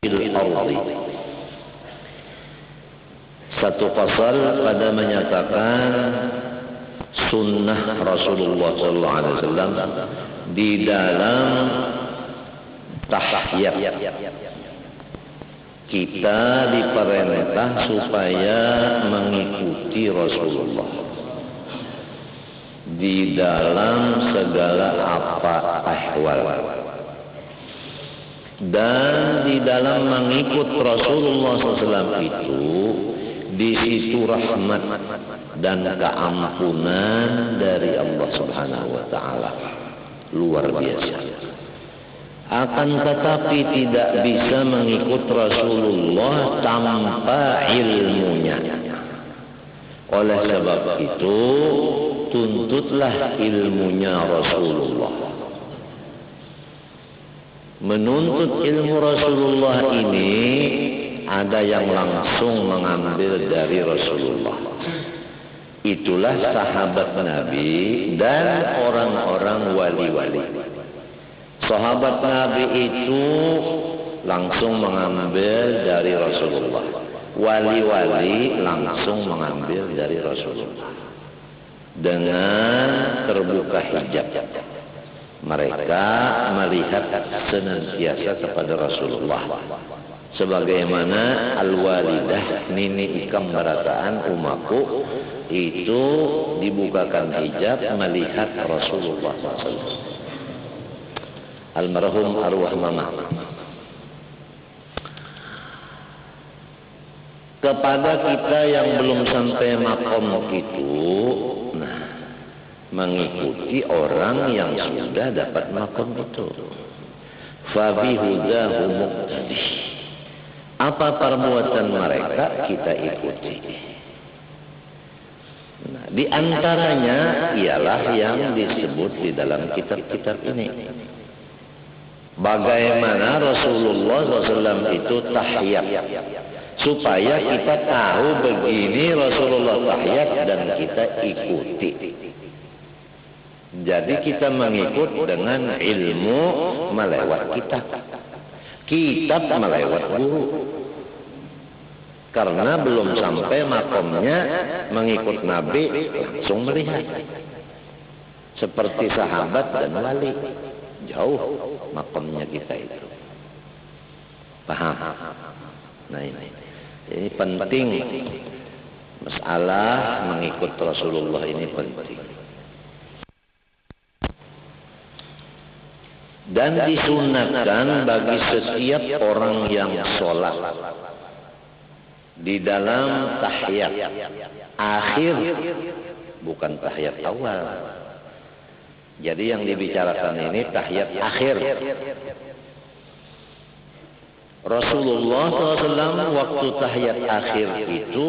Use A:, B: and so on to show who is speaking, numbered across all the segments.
A: ardi. Satu pasal pada menyatakan sunnah Rasulullah SAW di dalam tahiyat. Kita diperintah supaya mengikuti Rasulullah di dalam segala apa ahwal. Dan di dalam mengikut Rasulullah SAW itu, di situ rahmat dan keampunan dari Allah Subhanahu wa Ta'ala. Luar biasa. Akan tetapi tidak bisa mengikut Rasulullah tanpa ilmunya. Oleh sebab itu, tuntutlah ilmunya Rasulullah. Menuntut ilmu Rasulullah ini ada yang langsung mengambil dari Rasulullah. Itulah sahabat Nabi dan orang-orang wali-wali. Sahabat Nabi itu langsung mengambil dari Rasulullah. Wali-wali langsung mengambil dari Rasulullah. Dengan terbuka hijab. Mereka melihat senantiasa kepada Rasulullah. Sebagaimana al-walidah nini ikam berataan umaku itu dibukakan hijab melihat Rasulullah SAW. Almarhum arwah mama. Kepada kita yang belum sampai makom itu, mengikuti orang yang sudah dapat makom itu. Fabi hudahu muqtadi. Apa perbuatan mereka kita ikuti. Nah, di antaranya ialah yang disebut di dalam kitab-kitab ini. Bagaimana Rasulullah SAW itu tahiyat. Supaya kita tahu begini Rasulullah tahiyat dan kita ikuti. Jadi kita mengikut dengan ilmu melewat kitab. Kitab melewat guru. Karena belum sampai makomnya mengikut Nabi langsung melihat. Seperti sahabat dan wali. Jauh makomnya kita itu. Paham? Nah ini penting. Masalah mengikut Rasulullah ini penting. Dan disunatkan bagi setiap orang yang sholat di dalam tahiyat akhir, bukan tahiyat awal. Jadi yang dibicarakan ini tahiyat akhir. Rasulullah SAW waktu tahiyat akhir itu,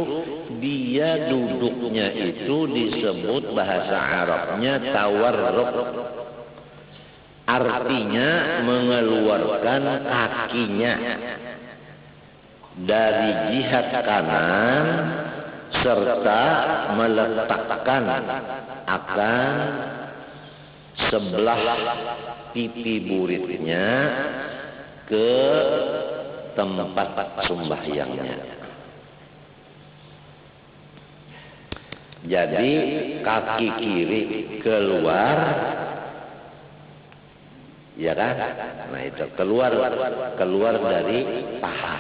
A: dia duduknya itu disebut bahasa Arabnya tawarruk. Artinya mengeluarkan kakinya dari jihad kanan serta meletakkan akan sebelah pipi buritnya ke tempat sembahyangnya. Jadi kaki kiri keluar, ya kan? Nah itu keluar dari paha.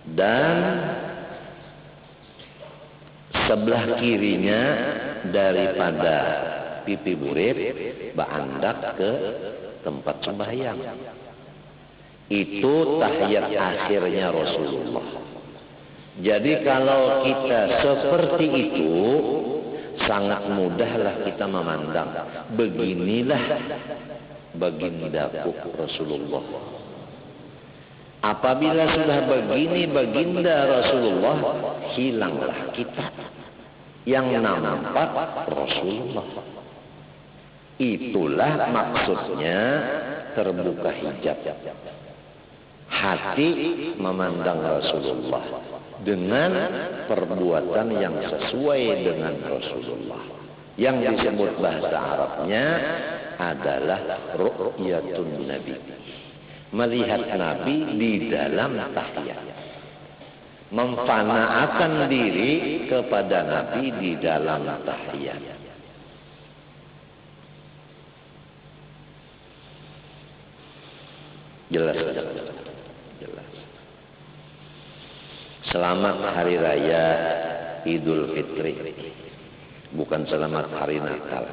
A: Dan sebelah kirinya daripada pipi burit berandak ke tempat sembahyang. Itu tahiyat akhirnya Rasulullah. Jadi kalau kita seperti itu, sangat mudahlah kita memandang. Beginilah bagindaku Rasulullah. Apabila sudah begini baginda Rasulullah, hilanglah kita. Yang nampak Rasulullah. Itulah maksudnya terbuka hijab. Hati memandang Rasulullah dengan perbuatan yang sesuai dengan Rasulullah. Yang disebut bahasa Arabnya adalah ru'yatun Nabi. melihat Nabi di dalam tahiyat, memfanaakan diri kepada Nabi di dalam tahiyat. Jelas. Selamat Hari Raya Idul Fitri, bukan selamat Hari Natal.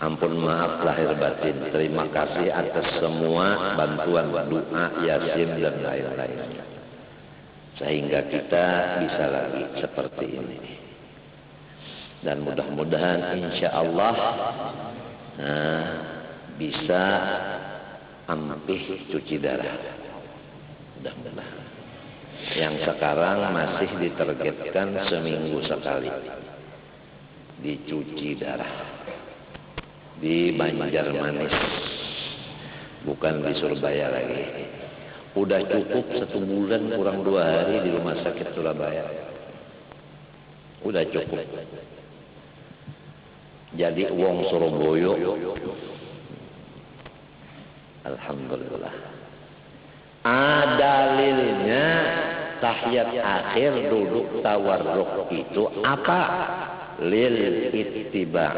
A: Ampun maaf lahir batin. Terima kasih atas semua bantuan doa, yasin dan lain-lain, sehingga kita bisa lagi seperti ini. Dan mudah-mudahan insya Allah bisa ampih cuci darah. Mudah-mudahan. Yang sekarang masih ditargetkan seminggu sekali dicuci darah di Banjarmanis, bukan di Surabaya lagi. Udah cukup 1 bulan kurang 2 hari di rumah sakit Surabaya. Udah cukup. Jadi wong Surabaya, alhamdulillah. Dalilnya tahiyat akhir duduk tawarruk itu apa? Lil ittiba',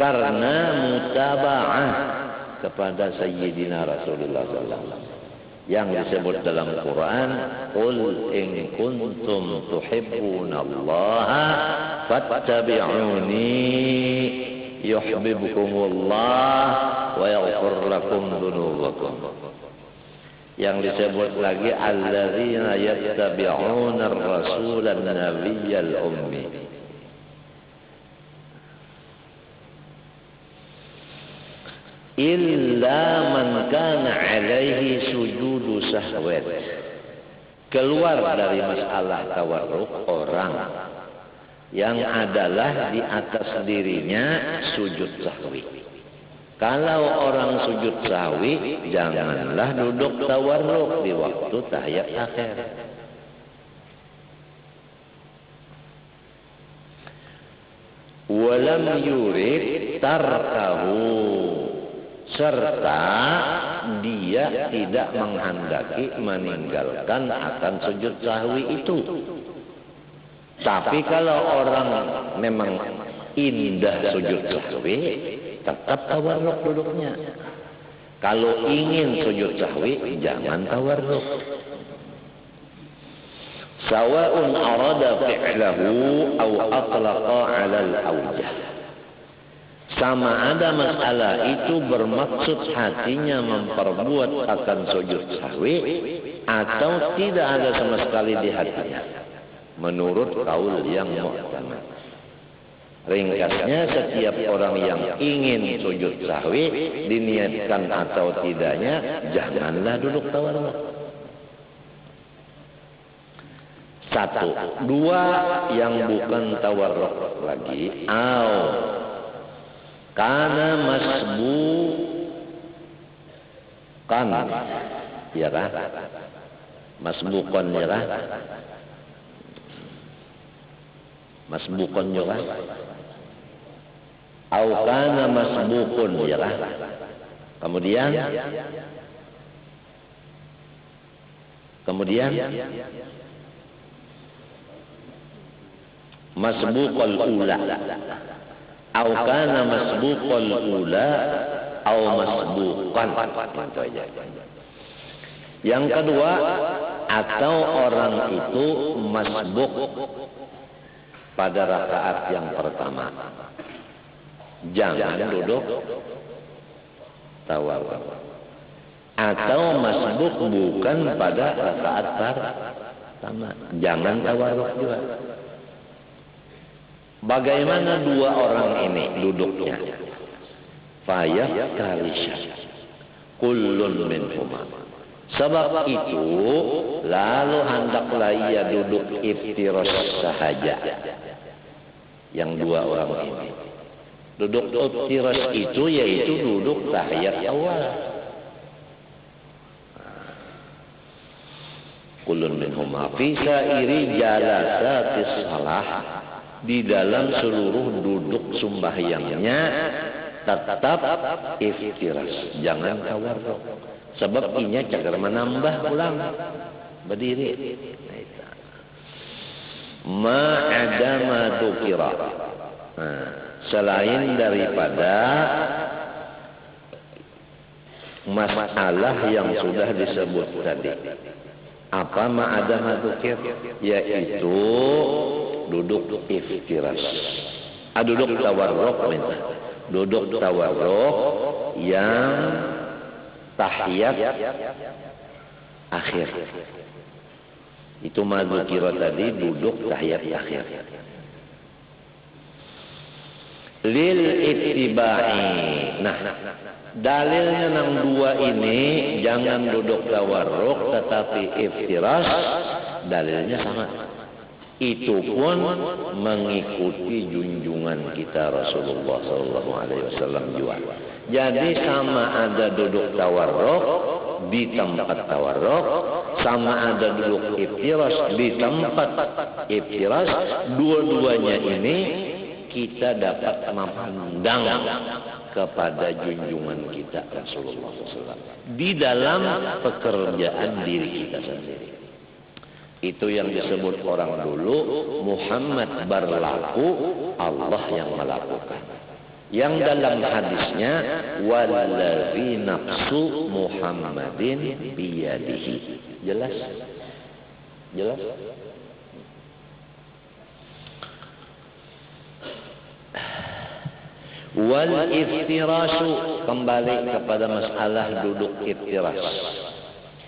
A: karena mutaba'ah kepada Sayyidina Rasulullah SAW yang disebut dalam Quran, qul in kuntum tuhibbunallaha fattabi'uni yuhibbukumullah wa yaghfir lakum dzunubakum. Yang disebut lagi alladzina yattabi'una ar-rasulan nabiyyal ummi. Illa man kana alaihi sujudu sahwat. Keluar dari masalah tawarruk orang yang adalah di atas dirinya sujud sahwi. Kalau orang sujud sahwi, janganlah duduk tawarruk di waktu tahiyat akhir. Walam yurid tarkahu, serta dia tidak menghendaki meninggalkan akan sujud sahwi itu. Tapi kalau orang memang indah sujud sahwi, tetap tawarruk duduknya. Kalau ingin sujud sahwi, jangan tawarruk. Sawa'un arada fi'lahu aw atlaqa 'ala al-awjah. Sama ada masalah itu bermaksud hatinya memperbuat akan sujud sahwi atau tidak ada sama sekali di hatinya, menurut kaul yang mu'tamad. Ringkasnya, setiap orang yang ingin sujud sahwi, diniatkan atau tidaknya, janganlah duduk tawarruk. 1, 2 yang bukan tawarruk lagi, karena masbukan, ya kan? Masbukan, ya kan? Masbukan juga. Au kana masbukun, ya kan? Kemudian masbukul ula. Au kana masbukul ula au masbukan. Itu aja. Yang kedua, atau orang itu masbuk pada rakaat yang pertama, jangan duduk tawarruk. Atau masbuk bukan pada rakaat pertama, jangan tawarruk juga. Bagaimana 2 orang ini duduknya? Fayah kalisya kullun minhuma. Sebab itu lalu hendaklah ia duduk iftiras sahaja. Yang 2 orang ini duduk iftiras itu yaitu duduk tahiyat awal. Kullun minhuma fi sa'iri jalasatis salah, di dalam seluruh duduk sembahyangnya tetap iftiras, jangan tawarruk. Sebab inya cagar menambah ulang berdiri. Ma'adama dzukira. Selain daripada masalah yang sudah disebut tadi. Apa ma'adama dzukir? Yaitu duduk iftiras. Duduk tawarruk minta. Duduk tawarruk yang tahiyat akhir. Itu madzukira tadi duduk tahiyat akhir. Lil ittiba'i. Nah, dalilnya nang dua ini jangan duduk tawarruk tetapi iftiras, dalilnya sama. Itu pun mengikuti junjungan kita Rasulullah SAW juga. Jadi sama ada duduk tawarruk di tempat tawarruk, sama ada duduk iftiras di tempat iftiras. Dua-duanya ini kita dapat memandang kepada junjungan kita Rasulullah SAW di dalam pekerjaan diri kita sendiri. Itu yang disebut orang dulu Muhammad berlaku, Allah yang melakukan. Yang dalam hadisnya wallazi nafsu Muhammadin biyadihi. Jelas? Jelas? Wal iftirasu, kembali kepada masalah duduk iftiras,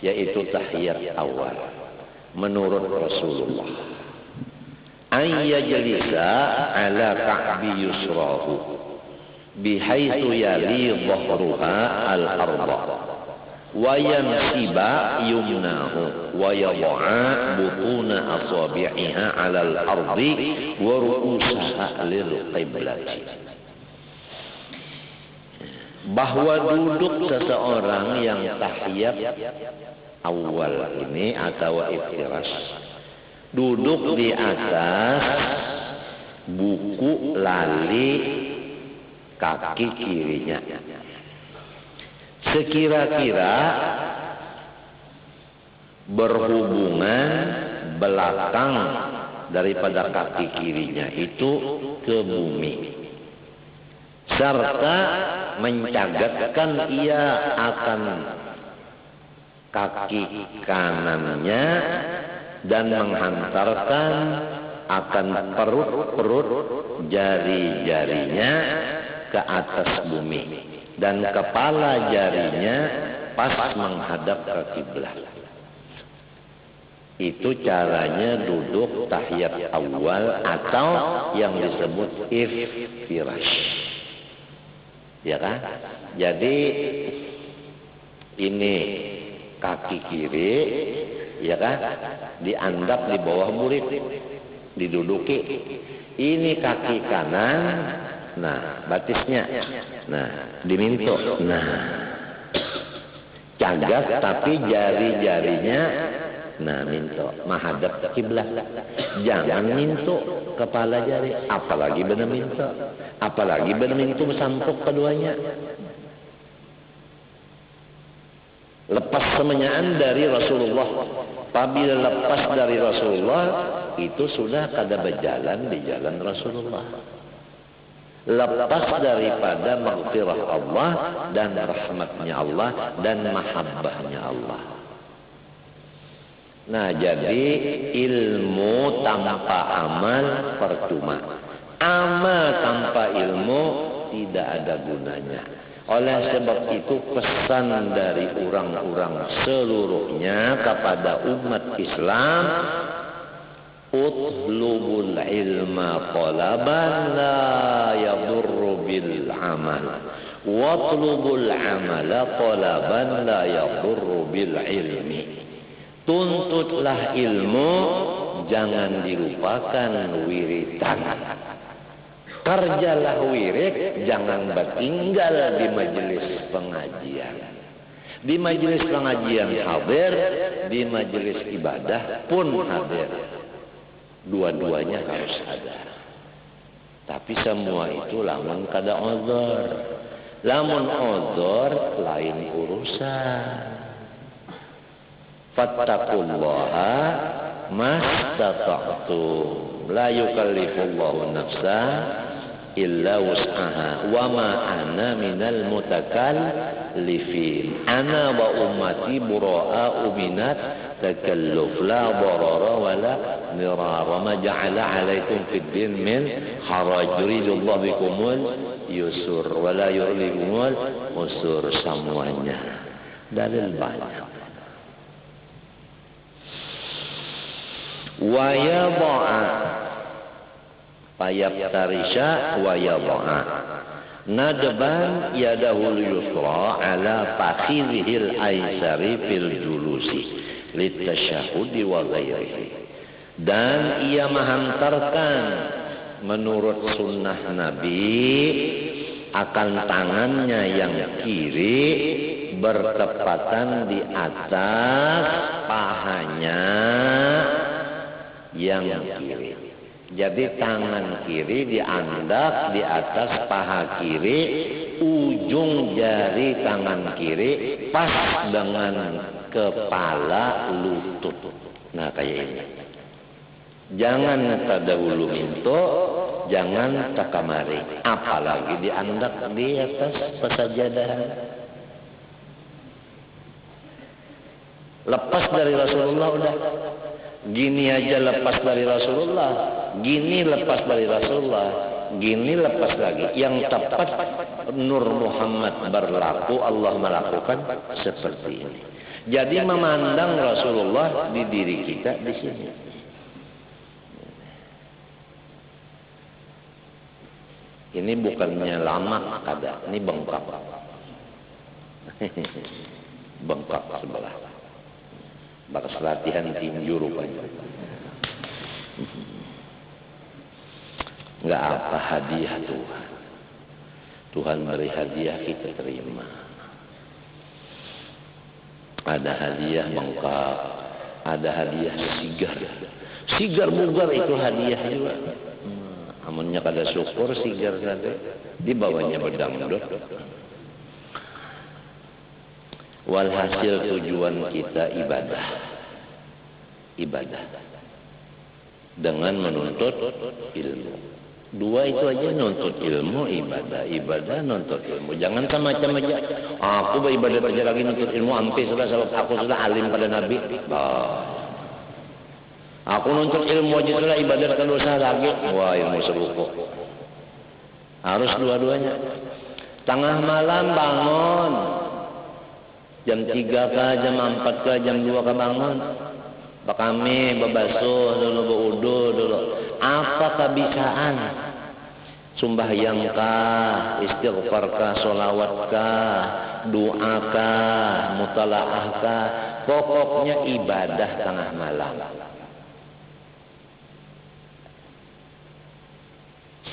A: yaitu tahiyat awal. Menurut Rasulullah, ayyajlisa ala ka'bi yusrahu bihaitsu yali dhahruha al-arda wa yansiba yumnahu wa yad'a butuna asabi'iha 'ala al-ardi wa ru'usaha lil qiblati. Bahwa duduk seseorang yang tahiyat awal ini atau iftiras, duduk di atas buku lali kaki kirinya, sekira-kira berhubungan belakang daripada kaki kirinya itu ke bumi, serta mencagatkan ia akan kaki kanannya dan menghantarkan akan perut jari-jarinya ke atas bumi dan kepala jarinya pas menghadap ke kiblat. Itu caranya duduk tahiyat awal atau yang disebut iftirash. Ya kan? Jadi ini kaki kiri, ya kan, diandap di bawah murid, diduduki. Ini kaki kanan, nah batisnya, nah diminto, nah cagat tapi jari-jarinya, nah minto, menghadap ke kiblat. Jangan minto kepala jari, apalagi benar minto, apalagi benar minto sampuk keduanya. Lepas semenyaan dari Rasulullah. Apabila lepas dari Rasulullah, itu sudah kada berjalan di jalan Rasulullah. Lepas daripada maghfirah Allah dan rahmatnya Allah dan mahabbahnya Allah. Nah, jadi ilmu tanpa amal percuma. Amal tanpa ilmu tidak ada gunanya. Oleh sebab itu pesan dari orang-orang seluruhnya kepada umat Islam, utlubul ilma talaban la yadurru bil amal, watlubul amala talaban la yadurru bil ilmi. Tuntutlah ilmu, jangan dilupakan wiridan. Kerjalah wirid, jangan bertinggal di majelis pengajian. Di majelis pengajian hadir, di majelis ibadah pun hadir. Dua-duanya harus ada. Tapi semua itu lamun kada uzur. Lamun uzur lain urusan. Fattaqullaha mastata'tum. La yukallifullahu nafsan illa wus'aha. Wa ma ana minal mutakallifin. Ana wa ummati bura'a'u minat takalluf. La darara wa la dirara. Ma ja'ala alaikum fid din min haraj. Yuridullahu bikumul yusur wa la yuridikumul usur. Semuanya dalil banyak. Wa yadha'a fayabtarisha wa yadha'a nadban yadahul yusra ala fakhidhil aysari fil julusi litasyahudi wa ghairihi. Dan ia menghantarkan menurut sunnah Nabi akan tangannya yang kiri bertepatan di atas pahanya yang kiri. Jadi tangan kiri diandak di atas paha kiri, ujung jari tangan kiri pas dengan kepala lutut. Nah kayak ini. Jangan terdahulu minto, jangan takamari. Apalagi diandak di atas pesajadahan. Lepas dari Rasulullah udah. Gini aja lepas dari Rasulullah, gini lepas dari Rasulullah, gini lepas lagi. Yang tepat Nur Muhammad berlaku, Allah melakukan seperti ini. Jadi memandang Rasulullah di diri kita di sini. Ini bukannya lama ada, ini bengkak. Bengkak sebelah. Bakas latihan tinju rupanya. Enggak apa hadiah Tuhan. Tuhan beri hadiah kita terima. Ada hadiah bengkak, ada hadiah sigar. Sigar bugar itu hadiah juga. Amunnya kada syukur sigar saja. Di bawahnya bedangdut. Walhasil tujuan kita ibadah. Ibadah. Dengan menuntut ilmu. Dua itu aja, nuntut ilmu, ibadah. Ibadah, nuntut ilmu. Jangan macam aja. Aku beribadah aja lagi nuntut ilmu. Ampe sudah sebab aku sudah alim pada Nabi. Aku nuntut ilmu aja sudah ibadah kan dosa lagi. Wah ilmu seruko. Harus dua-duanya. Tengah malam bangun. Jam 3 kah, jam 4 kah, jam 2 kah bangun. Kami berbasuh dulu, berudu dulu. Apa kebisaan? Sembahyang kah, istighfar kah, solawat kah, doa kah, mutalaah kah. Pokoknya ibadah tengah malam.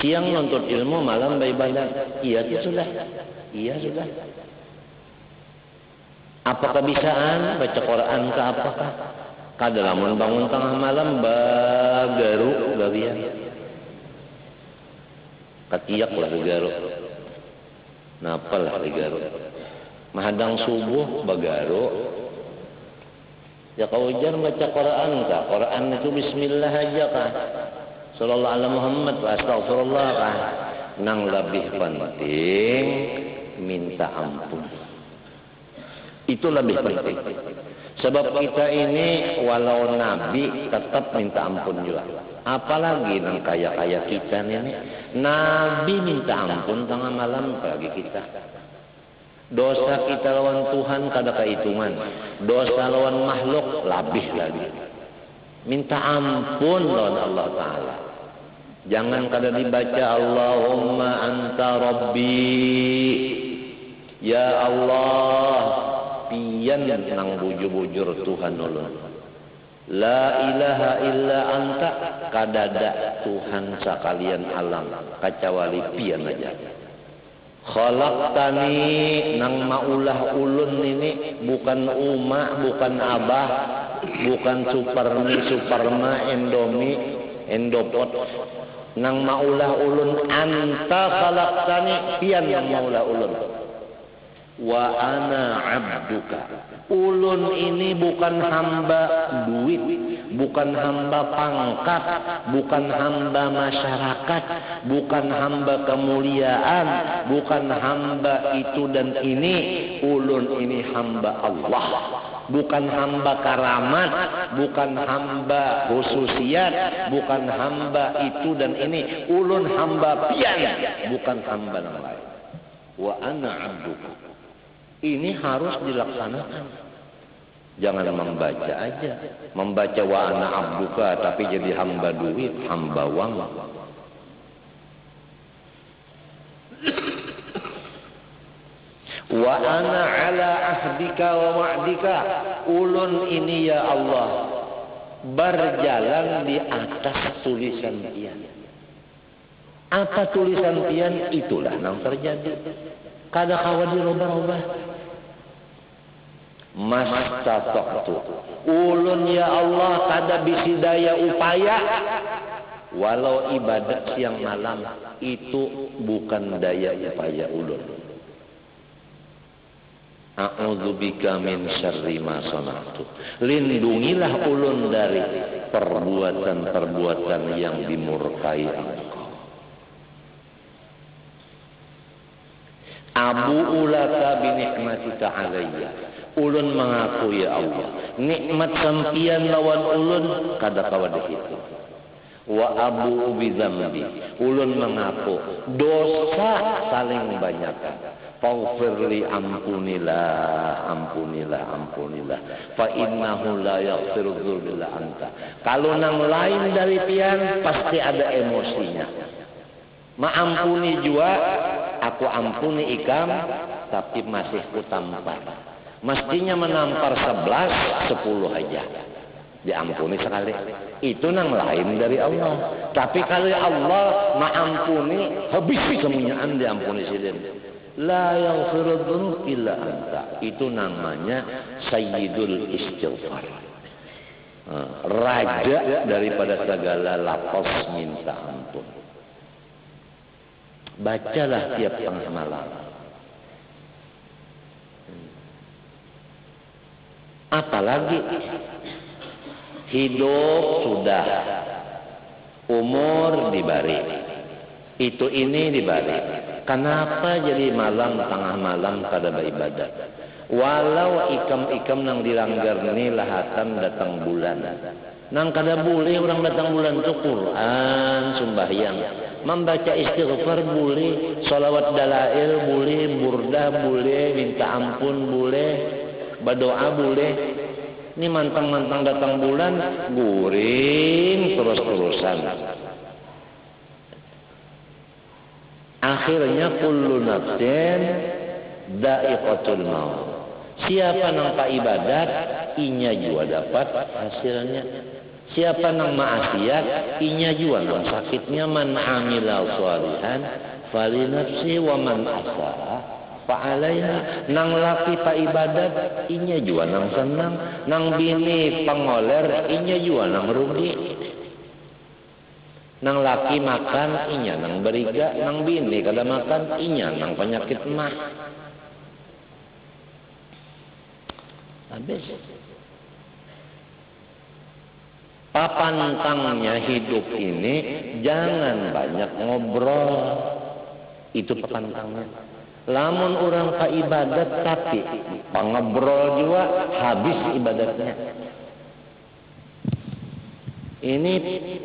A: Siang nuntut ilmu, malam beribadah. Iya sudah. Iya sudah. Apa kebisaan? Baca Quran ke apakah? Kada lamun bangun tengah malam bagaru gawian. Katiak lah bagaru. Napalah bagaru. Mahadang subuh bagaru. Ya kau ujar baca Quran kah? Quran itu bismillah aja kah? Sallallahu alaihi Muhammad wa astagfirullah kah? Nang lebih penting minta ampun. Itu lebih penting. Sebab kita ini walau Nabi tetap minta ampun juga. Apalagi yang kaya-kaya kita ini. Nabi minta ampun tengah malam bagi kita. Dosa kita lawan Tuhan kada kehitungan. Dosa lawan makhluk lebih lagi. Minta ampun lawan Allah Ta'ala. Jangan kada dibaca Allahumma anta rabbi. Ya Allah. Pian nang bujur-bujur Tuhan ulun. La ilaha illa anta, kadada Tuhan sekalian alam kecuali pian aja. Khalaqtani nang maulah ulun ini bukan uma, bukan abah, bukan supermi, superma, endomi, endopot. nang maulah ulun anta khalaqtani pian yang maulah ulun wa ana abduka. Ulun ini bukan hamba duit, bukan hamba pangkat, bukan hamba masyarakat, bukan hamba kemuliaan, bukan hamba itu dan ini. Ulun ini hamba Allah, bukan hamba karamat, bukan hamba khususiat, bukan hamba itu dan ini. Ulun hamba pian, bukan hamba yang lain. Wa ana abduka. Ini harus dilaksanakan. Jangan membaca aja. Membaca wa ana abduka tapi jadi hamba duit, hamba uang. Wa ana ala ahdika wa wa'dika. Ulun ini ya Allah berjalan di atas tulisan pian. Apa tulisan pian? Itulah yang terjadi. Kada kawan dirubah-rubah. Mastata'tu. Ulun ya Allah kada bisi daya upaya. Walau ibadat siang malam itu bukan daya upaya ulun. A'udzubika min syarri ma sana'tu. Lindungilah ulun dari perbuatan-perbuatan yang dimurkai Engkau. Abu ulaka bi nikmatika alayya. Ulun mengaku ya Allah, nikmat sampian lawan ulun kada kawa dihitung. Wa abu bi dzambi. Ulun mengaku dosa saling banyakan. Faghfirli, ampunilah, ampunilah, ampunilah. Fa innahu la yaghfiru dzunub illa anta. Kalau nang lain dari pian pasti ada emosinya. Maampuni jua, aku ampuni ikam, tapi masih kutampar. Mestinya menampar 11, 10 aja. Diampuni sekali. Itu nang lain dari Allah. Tapi kalau Allah maampuni, habis kemunyaan diampuni sidin. La yaghfiru dzunub illa anta. Itu namanya Sayyidul Istighfar. Raja daripada segala lafaz minta ampun. Bacalah tiap tengah malam. Apalagi hidup sudah, umur dibari, itu ini dibari. Kenapa jadi malam tengah malam kada beribadat? Walau ikam-ikam nang dilanggar ni lahatan datang bulan. Nang kada boleh orang datang bulan tu Quran, sembahyang, membaca istighfar boleh, salawat dalail boleh, burda boleh, minta ampun boleh, berdoa boleh. Ini mantang-mantang datang bulan, guring terus-terusan. Akhirnya kullu nafsin dha'iqatul maut. Siapa nang tak ibadat, inya juga dapat hasilnya. Siapa nang maasiat, inya juga nang sakitnya. Man amila shalihan fali nafsi wa man asaa fa'alaiha. Nang laki pa ibadat, inya juga nang senang. Nang bini pangoler, inya juga nang rugi. Nang laki makan, inya nang beriga. Nang bini kada makan, inya nang penyakit mah. Habis. Papantangnya hidup ini jangan banyak ngobrol. Itu papantangnya. Lamun orang ka ibadat tapi pangobrol juga habis ibadatnya. Ini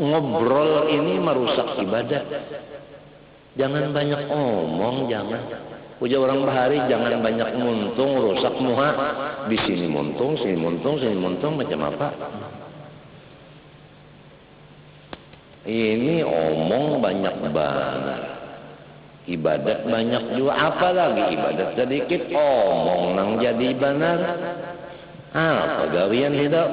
A: ngobrol ini merusak ibadat. Jangan banyak omong, jangan. Ujar orang bahari jangan banyak muntung, rusak muha. Di sini muntung, sini muntung, sini muntung, macam apa? Ini omong banyak banget. Ibadat banyak juga. Apalagi ibadat sedikit, omong nang jadi benar. Apa gawian hidup?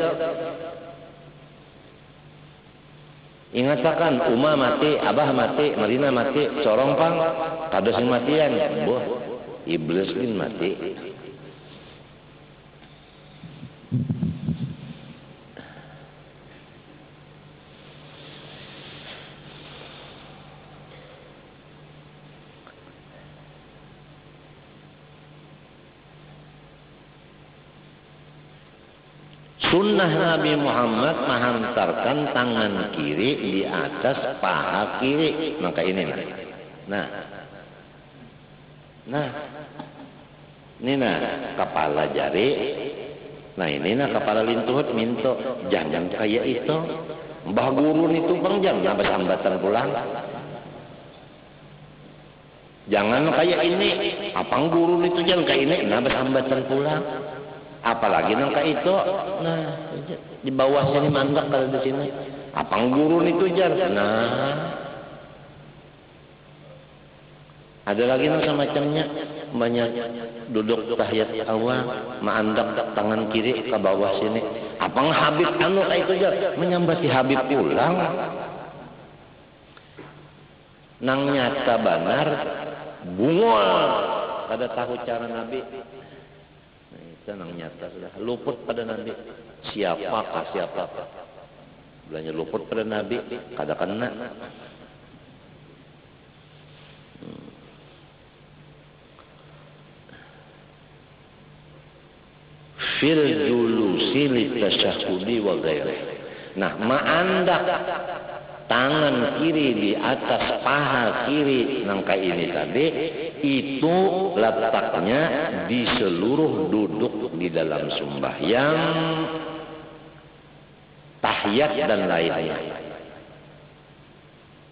A: Ingatakan Uma mati, Abah mati, Marina mati, corong pang, kada sing matian, boh, iblis pun mati. Sunnah Nabi Muhammad menghantarkan tangan kiri di atas paha kiri. Maka ini nah, kepala jari. Nah ini kepala lintuhut minto. Jangan kayak itu. Mbah guru itu bang jangan hambatan pulang. Jangan kayak ini. Apang guru itu jangan kayak ini. Hambatan pulang. Apalagi nangka itu, nah di bawah sini mandak kalau di sini. Apang guru itu jar, nah ada lagi nang semacamnya banyak duduk tahiyat awal, mandak tangan kiri ke bawah sini. Apang Habib anu kayak itu jar, menyambati Habib pulang. Nang nyata benar, bungol kada tahu cara Nabi. Senang nyata sudah luput pada Nabi. Siapa belanja luput pada Nabi kada kena. Fil julusi litasyahudi wa ghairi. Nah, ma'andak tangan kiri di atas paha kiri nangka ini tadi itu letaknya di seluruh duduk di dalam sembahyang, tahiyat dan lainnya.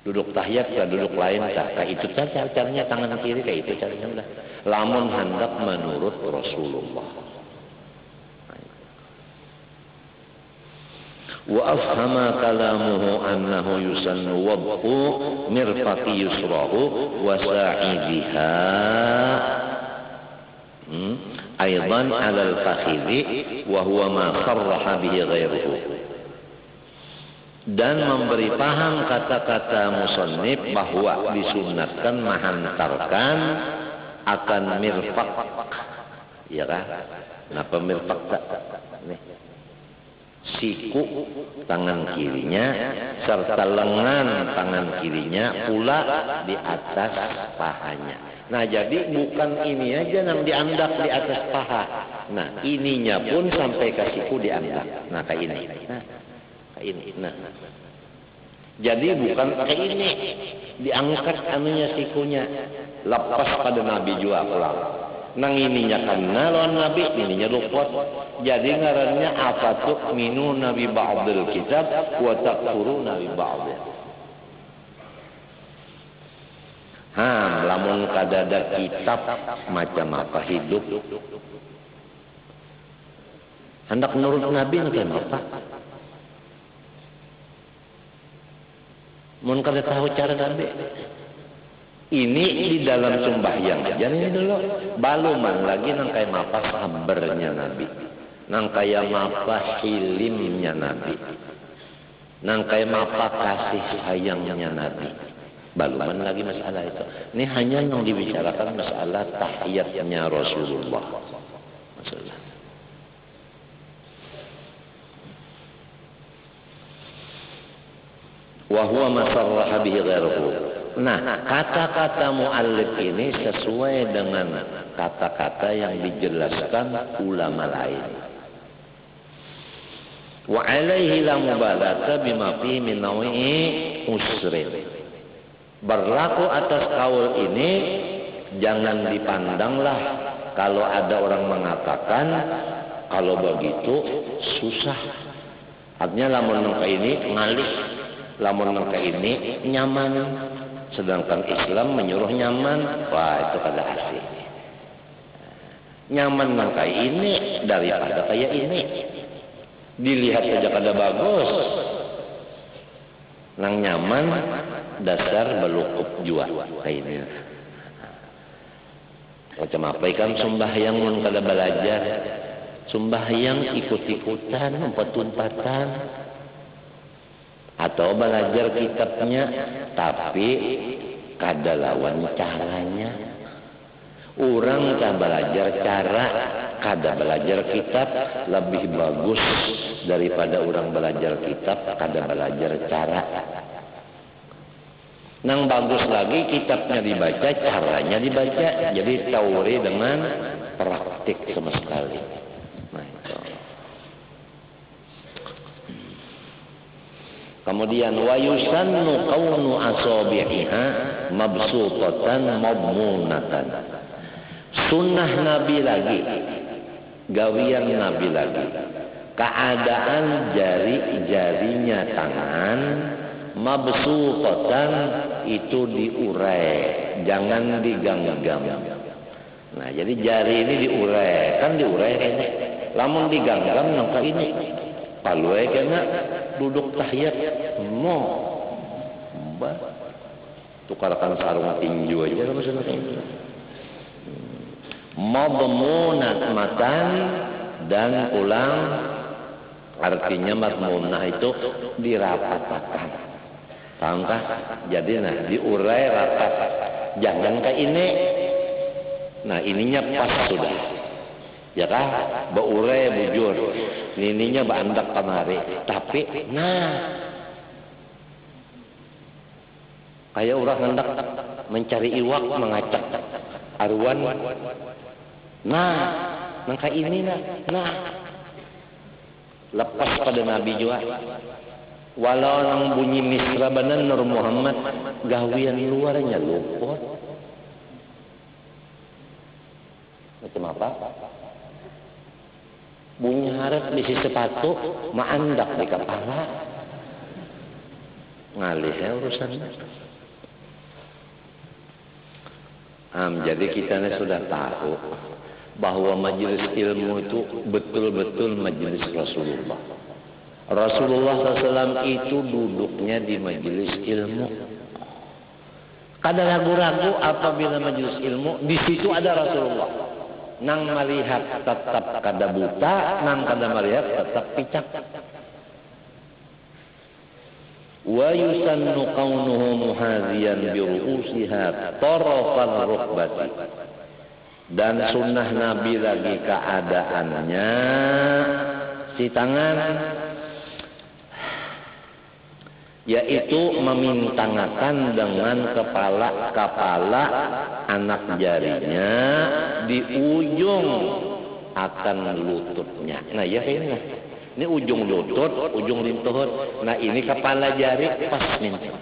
A: Duduk tahiyat dan duduk lain kayak itu saja caranya tangan kiri kayak itu caranya udah. Lamun hendak menurut Rasulullah. Wa afhama kalamuhu annahu yusannu wad'u mirfaqi yusrahu wa sa'idiha aidan 'ala al-fakhidhi wa huwa ma sarraha bihi ghairuhu. Dan memberi paham kata-kata musannif bahwa disunnatkan menghantarkan akan mirfaq, ya kan? Napa mirfaq nih? Siku tangan kirinya serta lengan tangan kirinya pula di atas pahanya. Nah jadi bukan ini aja yang diandak di atas paha. Nah ininya pun sampai ke siku diandak. Nah kayak ini. Kayak ini. Nah. Jadi bukan kayak ini diangkat anunya sikunya. Lepas pada Nabi juga pulang. Nang ininya kena lawan Nabi, ininya luput. Jadi ngarannya apa tuh minu Nabi ba'dil kitab wa takfuru Nabi ba'dil. Lamun kadada kitab macam apa hidup. Hendak nurut Nabi nang apa? Mun kada tahu cara Nabi. Ini di dalam sembahyang aja ini dulu. Baluman lagi nang kaya mapa sabarnya Nabi. Nang kaya mapa hilimnya Nabi. Nang kaya mapa kasih sayangnya Nabi. Baluman lagi masalah itu. Ini hanya yang dibicarakan masalah tahiyatnya Rasulullah. Masalah. Wa huwa ma sarraha bihi ghairuhu. Nah, kata-kata muallif ini sesuai dengan kata-kata yang dijelaskan ulama lain. Wa alaihi la mubalata bima fi min nawi'i usrin. Berlaku atas kaul ini jangan dipandanglah kalau ada orang mengatakan kalau begitu susah. Artinya lamun nangka ini ngalih, lamun nangka ini nyaman. Sedangkan Islam menyuruh nyaman, wah itu kada asik. Nyaman nang kayak ini daripada kayak ini. Dilihat saja kada bagus. Nang nyaman dasar belukup jua kayak ini. Macam apa ikan sembahyang mun kada belajar. Sembahyang ikut-ikutan, umpat-umpatan. Atau belajar kitabnya tapi kada lawan caranya. Orang kan belajar cara, kada belajar kitab lebih bagus daripada orang belajar kitab kada belajar cara. Nang bagus lagi kitabnya dibaca, caranya dibaca, jadi teori dengan praktik sama sekali. Nah, itu. Kemudian wa yusannu kaunu asabi'iha mabsutatan madmunatan. Sunnah Nabi lagi, gawian Nabi lagi, keadaan jari-jarinya tangan mabsutatan itu diurai, jangan digenggam. Nah, jadi jari ini diurai, kan diurai ini. Lamun digenggam nangka ini. Palwe kena duduk tahiyat mo. Mbah. Tukarkan sarung tinju aja sama sebenarnya. Madmunat matan dan ulang artinya madmunah itu dirapatkan. Paham kah? Jadi nah diurai rapat. Jangan kayak ini. Nah ininya pas sudah. Ya kan? Baurai bujur. Nininya bandak kamari. Tapi nah kayak orang hendak mencari iwak mengacak aruan. Nah, nangka ini nah lepas pada Nabi juga. Walau nang bunyi misra banan Nur Muhammad gawian luarnya luput. Macam apa? Bunyi harap di sepatu maandak di kepala. Ngalih ya urusannya. Jadi kita sudah tahu bahwa majelis ilmu itu betul-betul majelis Rasulullah. Rasulullah SAW itu duduknya di majelis ilmu. Kada ragu-ragu apabila majelis ilmu di situ ada Rasulullah. Nang melihat tetap kada buta, nang kada melihat tetap picak. Wa yusannu kaunuhu muhaziyan bi ru'usiha tarafal rukbati. Dan sunnah Nabi lagi keadaannya si tangan yaitu memintangakan dengan kepala anak jarinya di ujung akan lututnya. Nah ya ini, ini ujung lutut, ujung lintuhut. Nah ini kepala jari pas minta.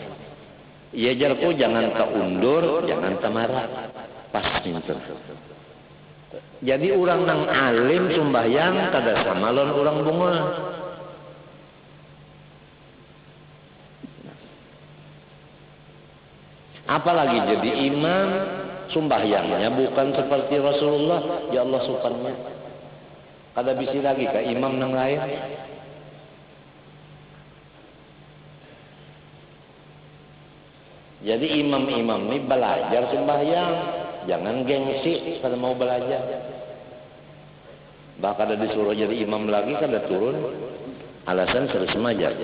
A: Ya jarku jangan keundur, jangan kemarah, pas minta. Jadi orang nang alim sumbayang kada sama lawan orang bunga. Apalagi jadi imam sumbahyangnya bukan seperti Rasulullah, ya Allah supannya. Kada bisi lagi ke imam nang lain. Jadi imam-imam ini belajar sembahyang, jangan gengsi pada mau belajar. Bahkan ada disuruh jadi imam lagi kada turun, alasan suruh semaja.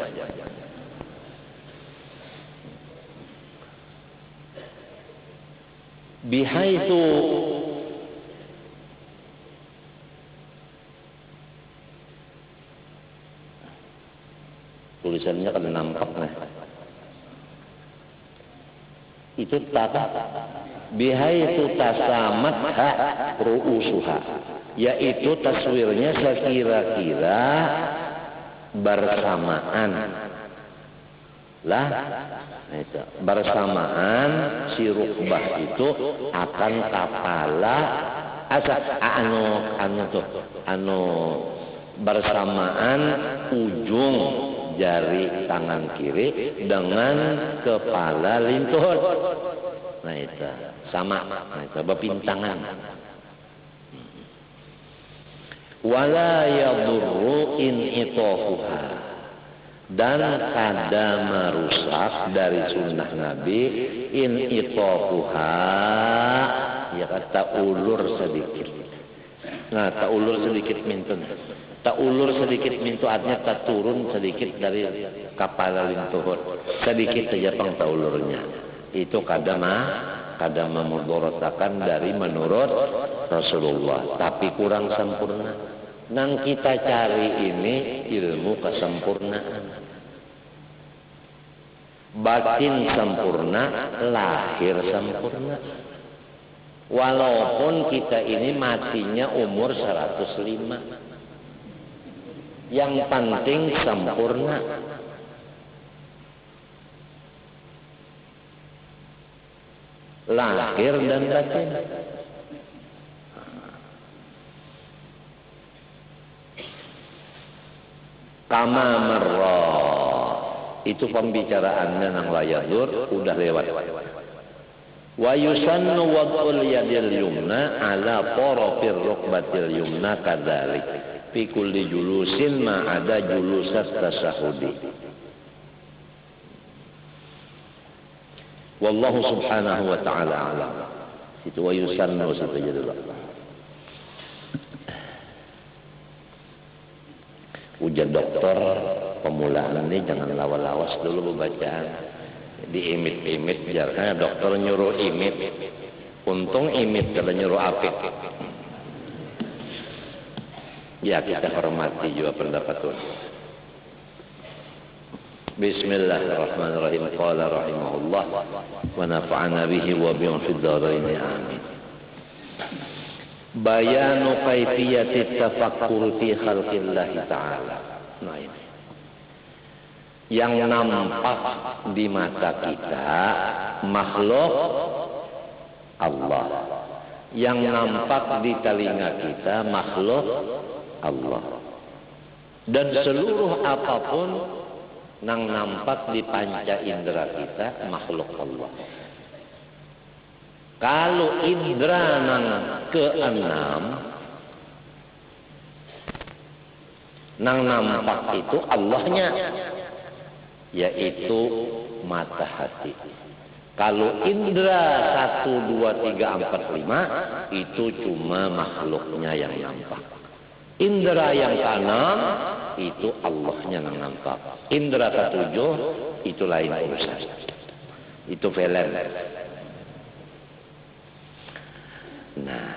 A: Bihaitu tulisannya kada nampak nah. Itu tata bihaitu tasamat ha ru'usuha, yaitu taswirnya sekira-kira bersamaan lah. Nah, itu bersamaan si rukbah itu akan kepala anu bersamaan ujung jari tangan kiri dengan kepala lintuhut. Nah itu sama, nah itu bepintangan. Wala yadurru in itohuha, dan kada merusak dari sunnah Nabi in itohuha, ya kata ulur sedikit. Nah tak ulur sedikit mintun. Tak ulur sedikit mintu artinya tak turun sedikit dari kepala lintuhut. Sedikit saja pang tak ulurnya. Itu kada memudorotakan dari menurut Rasulullah. Tapi kurang sempurna. Nang kita cari ini ilmu kesempurnaan. Batin sempurna, lahir sempurna. Walaupun kita ini matinya umur 105. Yang penting sempurna. lahir dan batin. Kama marra, itu pembicaraannya nang layadur udah lewat. Wa yusannu wad'ul yadil yumna ala tarafir rukbatil yumna kadzalik fi kulli julusin ma ada julusat tasyahudi. Wallahu subhanahu wa ta'ala alam. Itu wa yusannu situ aja dulu. Ujar dokter, pemulaan ini jangan lawas-lawas dulu pembacaan. Diimit-imit, karena dokter nyuruh imit. Untung imit kalau nyuruh apik. Ya, kita hormati juga pendapat itu. Bismillahirrahmanirrahim. Qala rahimahullah wa nafa'ana bihi wa bihi fid dharain. Amin. Bayanu kaifiyati tafakkur fi khalqillah ta'ala. Nah ini yang nampak di mata kita makhluk Allah, yang nampak di telinga kita makhluk Allah, dan seluruh apapun yang nampak di panca indera kita makhluk Allah. Kalau indera nang keenam nang nampak itu Allahnya, yaitu mata hati. Kalau indera 1, 2, 3, 4, 5 itu cuma makhluknya yang nampak. Indera yang keenam itu Allahnya yang nampak. Indera ketujuh itu lain urusan. Itu velen. Nah,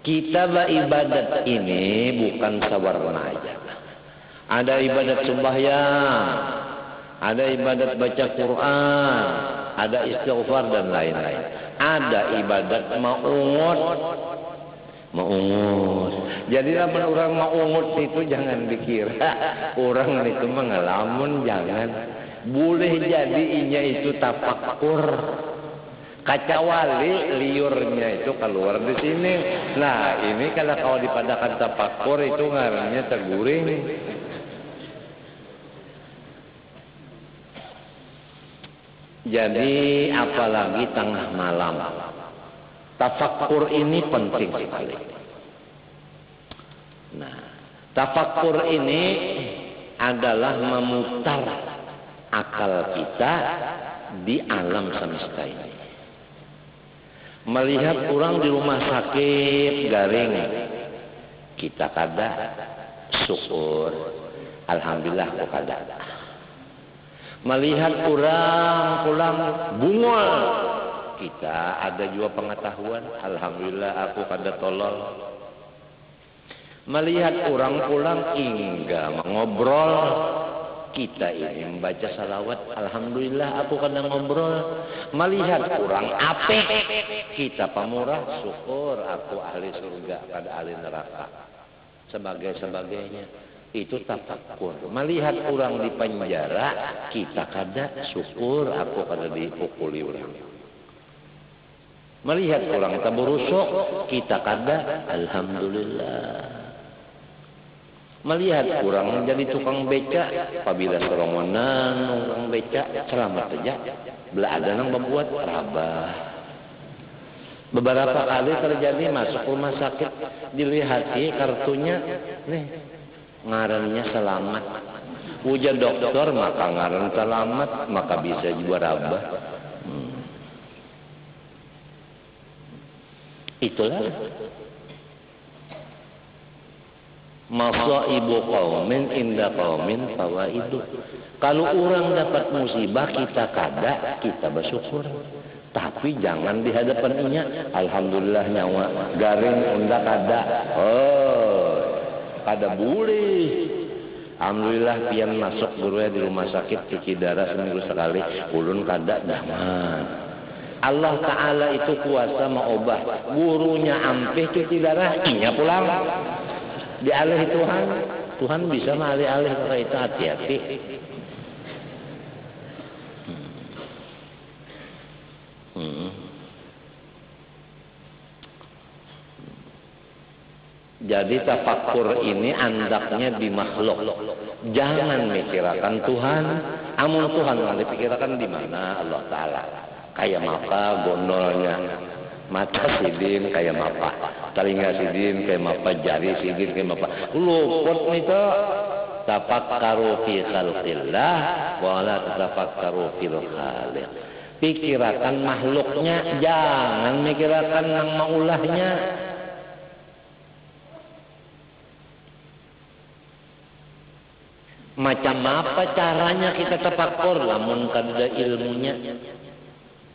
A: kita beribadat ini bukan sawarna aja. Ada ibadat sembahyang, ada ibadat baca Quran, ada istighfar dan lain-lain. Ada ibadat maungut. Jadi lamun orang maungut itu jangan dikira orang itu mengelamun, jangan. Boleh jadi inya itu tafakur. Kacawali liurnya itu keluar di sini. Nah ini kalau dipadakan tafakur itu ngarannya teguring. Jadi apalagi tengah malam. Tafakkur ini penting sekali. Nah, tafakkur ini adalah memutar akal kita di alam semesta ini. Melihat orang di rumah sakit garing, kita kada syukur, alhamdulillah kok kada. Melihat orang pulang bungol, kita ada juga pengetahuan, alhamdulillah aku kada tolol. Melihat orang pulang hingga mengobrol, kita ini membaca salawat, alhamdulillah aku kada ngobrol. Melihat orang apik, kita pamurah, syukur aku ahli surga kada ahli neraka. Sebagainya. Itu tafakkur. Melihat orang di penjara, kita kada syukur aku kada dipukuli orang. Melihat orang taburusuk, kita kada alhamdulillah. Melihat orang menjadi tukang beca, apabila serongonan tukang beca selamat saja, belah ada yang membuat rabah. Beberapa kali terjadi masuk rumah sakit, dilihati kartunya, nih ngarannya selamat. Ujar dokter maka ngaran selamat, maka bisa juga rabah. Itulah masaibu qaumin inda qaumin fawaidu. Kalau orang dapat musibah kita kada, kita bersyukur. Tapi jangan di hadapannya alhamdulillah nyawa garing unda kada. Oh, kada boleh. Alhamdulillah pian masuk guru di rumah sakit cuci darah seminggu sekali, ulun kada daman. Allah Ta'ala itu kuasa mengubah. Gurunya ampih cuci darah, inya pulang. Dialih Tuhan. Tuhan bisa mengalih-alih kalau itu hati-hati. Jadi tafakkur ini andaknya di makhluk. Jangan mikirkan Tuhan. Amun Tuhan yang dipikirkan di mana Allah Ta'ala. Kayak mapa gondolnya. Mata sidin kayak mapa. Telinga sidin kayak mapa. Jari sidin kayak mapa. Luput nih tuh. Tafakkaru fi khalqillah. Wala tafakkaru fil khaliq. Pikirkan makhluknya. Jangan mikirkan yang maulahnya. Macam apa caranya kita tafakkur lamun kada ilmunya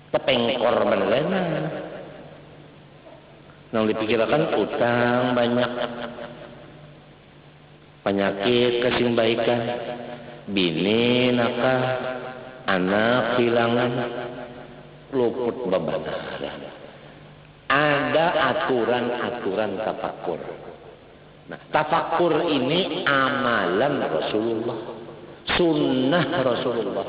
A: tepengkor beneran. Nang dipikirkan utang banyak, penyakit kesimbaikan, bini nakal, anak hilangan, luput bebanan. Ada aturan-aturan tafakkur. Nah, tafakkur ini amalan Rasulullah, sunnah Rasulullah.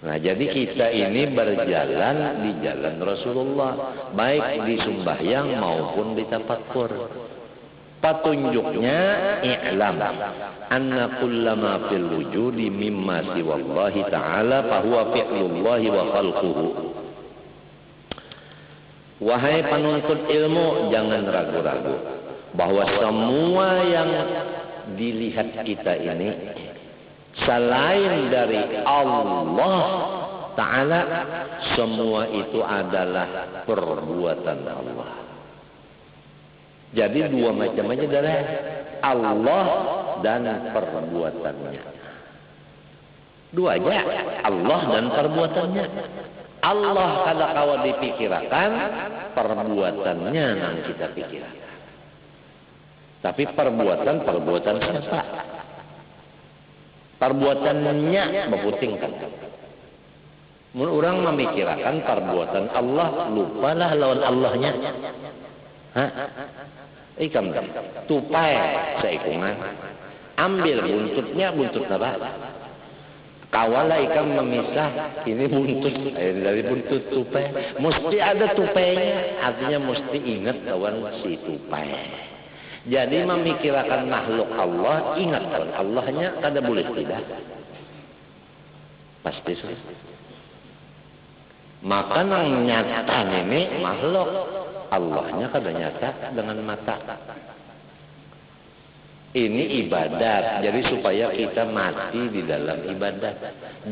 A: Nah, jadi kita ini berjalan di jalan Rasulullah, baik di sembahyang maupun di tafakkur. Petunjuknya i'lam anna kullama fil wujudi mimma siwallahi ta'ala fahuwa fi'lullahi wa khalquhu. Wahai penuntut ilmu, jangan ragu-ragu bahwa semua yang dilihat kita ini selain dari Allah Ta'ala, semua itu adalah perbuatan Allah. Jadi dua macam aja adalah Allah dan perbuatannya. Dua aja, Allah dan perbuatannya. Allah kada kawa dipikirkan, perbuatannya yang kita pikirkan. Tapi perbuatan siapa? Perbuatannya berputingkan. Mun orang memikirkan perbuatan Allah, lupalah lawan Allahnya. Hah? Ikam tupai seikungan. Ambil buntutnya, buntut apa? Kawala ikam memisah, ini buntut dari buntut tupai. Mesti ada tupainya, artinya mesti ingat kawan si tupai. Jadi memikirkan makhluk Allah, ingat kawan Allahnya, kada boleh tidak. Pasti sih. Maka yang nyata ini makhluk, Allahnya kada nyata dengan mata. Ini ibadat, jadi supaya kita mati di dalam ibadat.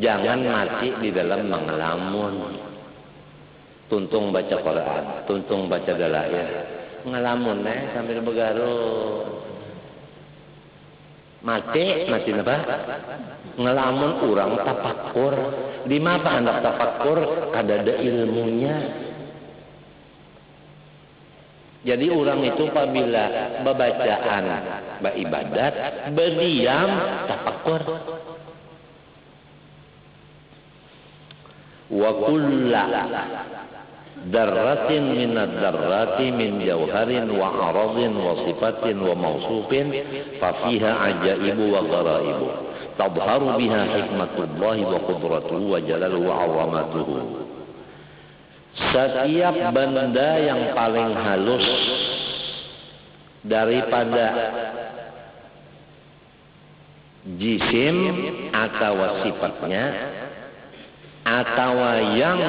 A: Jangan mati di dalam mengelamun. Tuntung baca Quran, tuntung baca dalail. Ngelamun sambil begaruh. Mati apa? Ngelamun orang tafakkur. Di mana anak tafakkur kada ada ilmunya. Jadi orang itu apabila bacaan, beribadat, berdiam, tafakkur. Wa kulla darratin minad darrati min jauharin wa aradin wa sifatin wa mausufin fa fiha ajaibu wa gharaibu tadharu biha hikmatullahi wa qudratuhu wa jalaluhu wa 'azamatuhu. Setiap benda yang paling halus daripada jisim atau sifatnya atau yang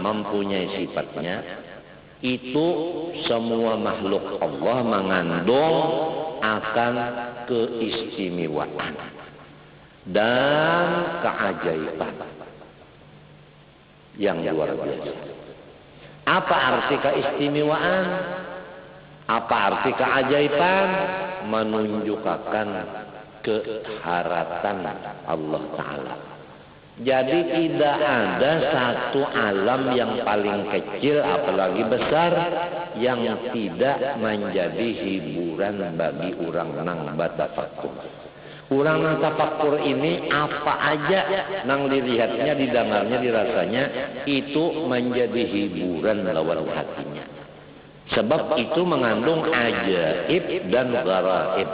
A: mempunyai sifatnya, itu semua makhluk Allah mengandung akan keistimewaan dan keajaiban yang luar biasa. Apa arti keistimewaan? Apa arti keajaiban? Menunjukkan keharatan Allah Ta'ala. Jadi tidak ada satu alam yang paling kecil apalagi besar yang tidak menjadi hiburan bagi orang nang batafakkur. Orang nang tafakkur ini apa aja nang dilihatnya, didengarnya, dirasanya itu menjadi hiburan lawan hatinya. Sebab itu mengandung ajaib dan gharaib.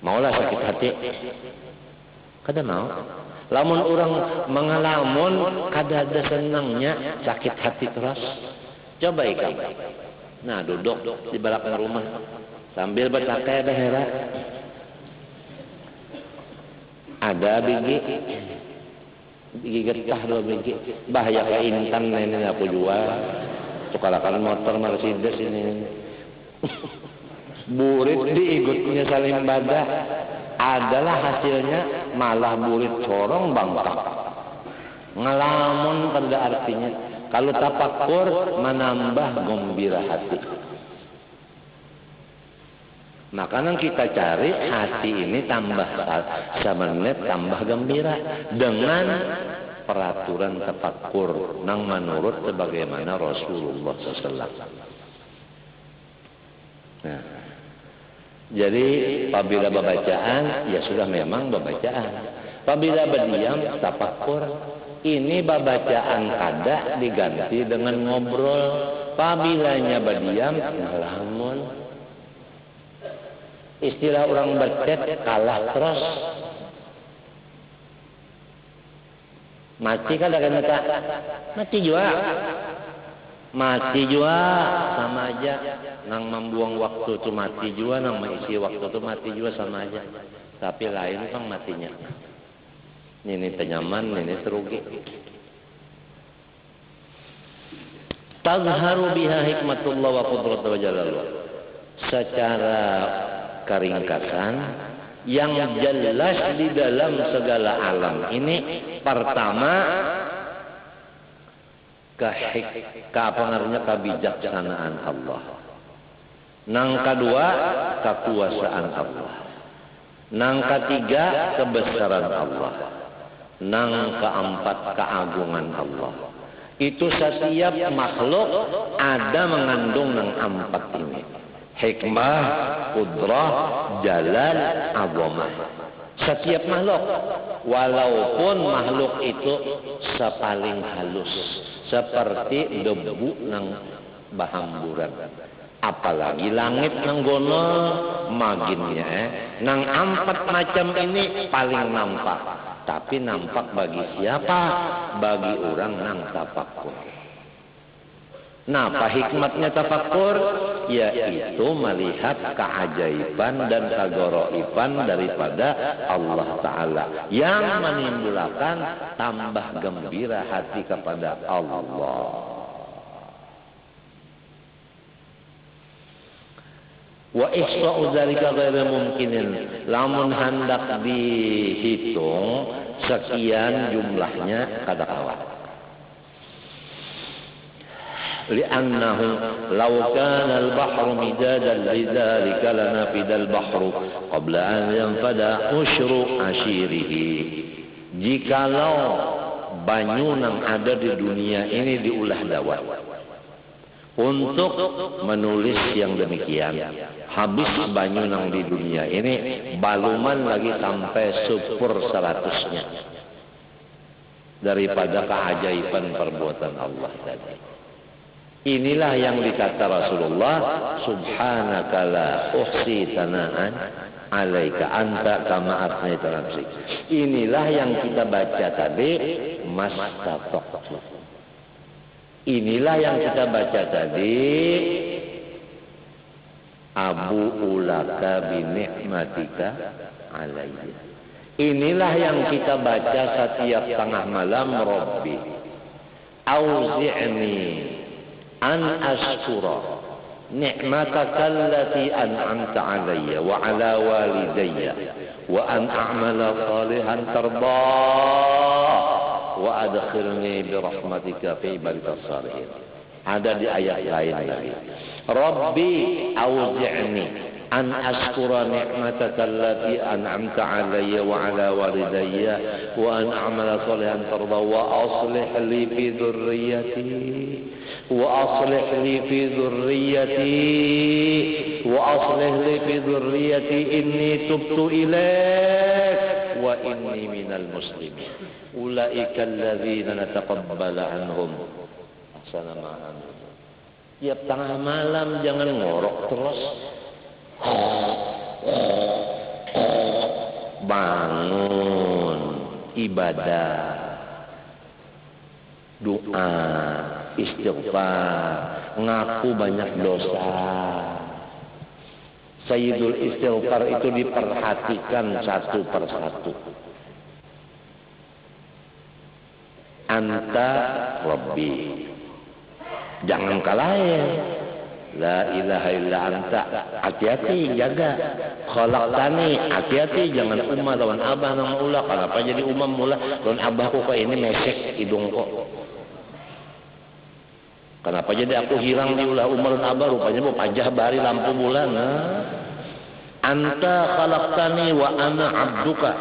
A: Maulah sakit hati? Kada mau. Lamun orang mengalamun kada ada senangnya, sakit hati terus. Coba ikan. Nah, duduk di belakang rumah sambil bercakap behera. Ada biji getah 2 biji. Bahaya ke Intan ini aku jual. Tukarakan motor Mercedes ini. Burit diikutnya saling badah. Adalah hasilnya malah burit corong bangkak. Ngelamun pada artinya. Kalau tafakur menambah gembira hati. Makanan kita cari hati ini tambah semenit tambah gembira dengan peraturan tafakur nang menurut sebagaimana Rasulullah SAW. Nah, jadi apabila bacaan ya sudah memang bacaan. Apabila berdiam tafakur. Ini babacaan kada diganti dengan ngobrol. Pabilanya berdiam ngelamun. Istilah orang bercet kalah terus. Mati kada kan kita? Mati juga. Mati juga sama aja. Nang membuang waktu itu mati juga, nang mengisi waktu itu mati juga sama aja. Tapi lain kan matinya. Ini tenyaman, ini terugi. Tazharu biha hikmatullah wa qudratu wa jalalullah. Secara keringkasan, yang jelas di dalam segala alam ini, pertama, pengaruhnya kebijaksanaan Allah. Nang kedua, kekuasaan Allah. Nang ketiga, kebesaran Allah. Nang keempat, keagungan Allah. Itu setiap makhluk ada mengandung nang empat ini. Hikmah, kudrah, jalal, azamah. Setiap makhluk. Walaupun makhluk itu sepaling halus. Seperti debu nang bahamburan. Apalagi langit nang gono maginnya. Nang empat macam ini paling nampak. Tapi nampak bagi siapa? Bagi orang nang tafakur. Nah, apa hikmatnya tafakur? Yaitu melihat keajaiban dan kegoroiban daripada Allah Ta'ala. Yang menimbulkan tambah gembira hati kepada Allah. Wa ihsa'u dzalika ghairu mumkinin. Lamun hendak dihitung sekian jumlahnya kada kawan. Li'annahu law kana al-bahru midadan lidzalika lanafida al-bahru qabla an yanfada usyru ashirihi. Jikalau banyu nang ada di dunia ini diulah dawat untuk menulis yang demikian, habis banyu nang di dunia ini baluman lagi sampai 1/100-nya daripada keajaiban perbuatan Allah tadi. Inilah yang dikata Rasulullah, subhanaka la uhsi sana'an alaika anta kama asnaita nafsi. Inilah yang kita baca tadi, mastata'tu. Inilah yang kita baca tadi, abu ulaka binikmatika alayya. Inilah yang kita baca setiap tengah malam, Rabbi auzi'ni an ashkura ni'mataka allati an'amta alayya wa ala walidayya wa an a'mala salihan tardah wa adkhilni bi rahmatika fi ibadikas salihin. Ada di ayat lain lagi. Rabbi auzi'ni an ashkura ni'mataka allati an'amta alayya wa ala walidayya wa an a'mala salihan tardah wa aslih li fi dhurriyyati وأصلح لي في ذريتي إني تبت إليك وإني من المسلمين أولئك الذين نتقبل عنهم أحسن ما عملوا. Tiap tengah malam jangan ngorok terus. Bangun ibadah, doa. istighfar, ngaku banyak dosa. Sayyidul istighfar itu diperhatikan satu persatu. Anta Rabbi, jangan kalahin. La ilaha illa anta, hati-hati jaga. Khalaqtani, hati-hati jangan umma lawan abah nama ulah. Kenapa jadi umam mula lawan abahku kok ini mesek hidung kok. Kenapa jadi aku hilang di ulah umar lawan abah, rupanya mau pajah bari lampu bulan. Anta khalaqtani wa ana abduka.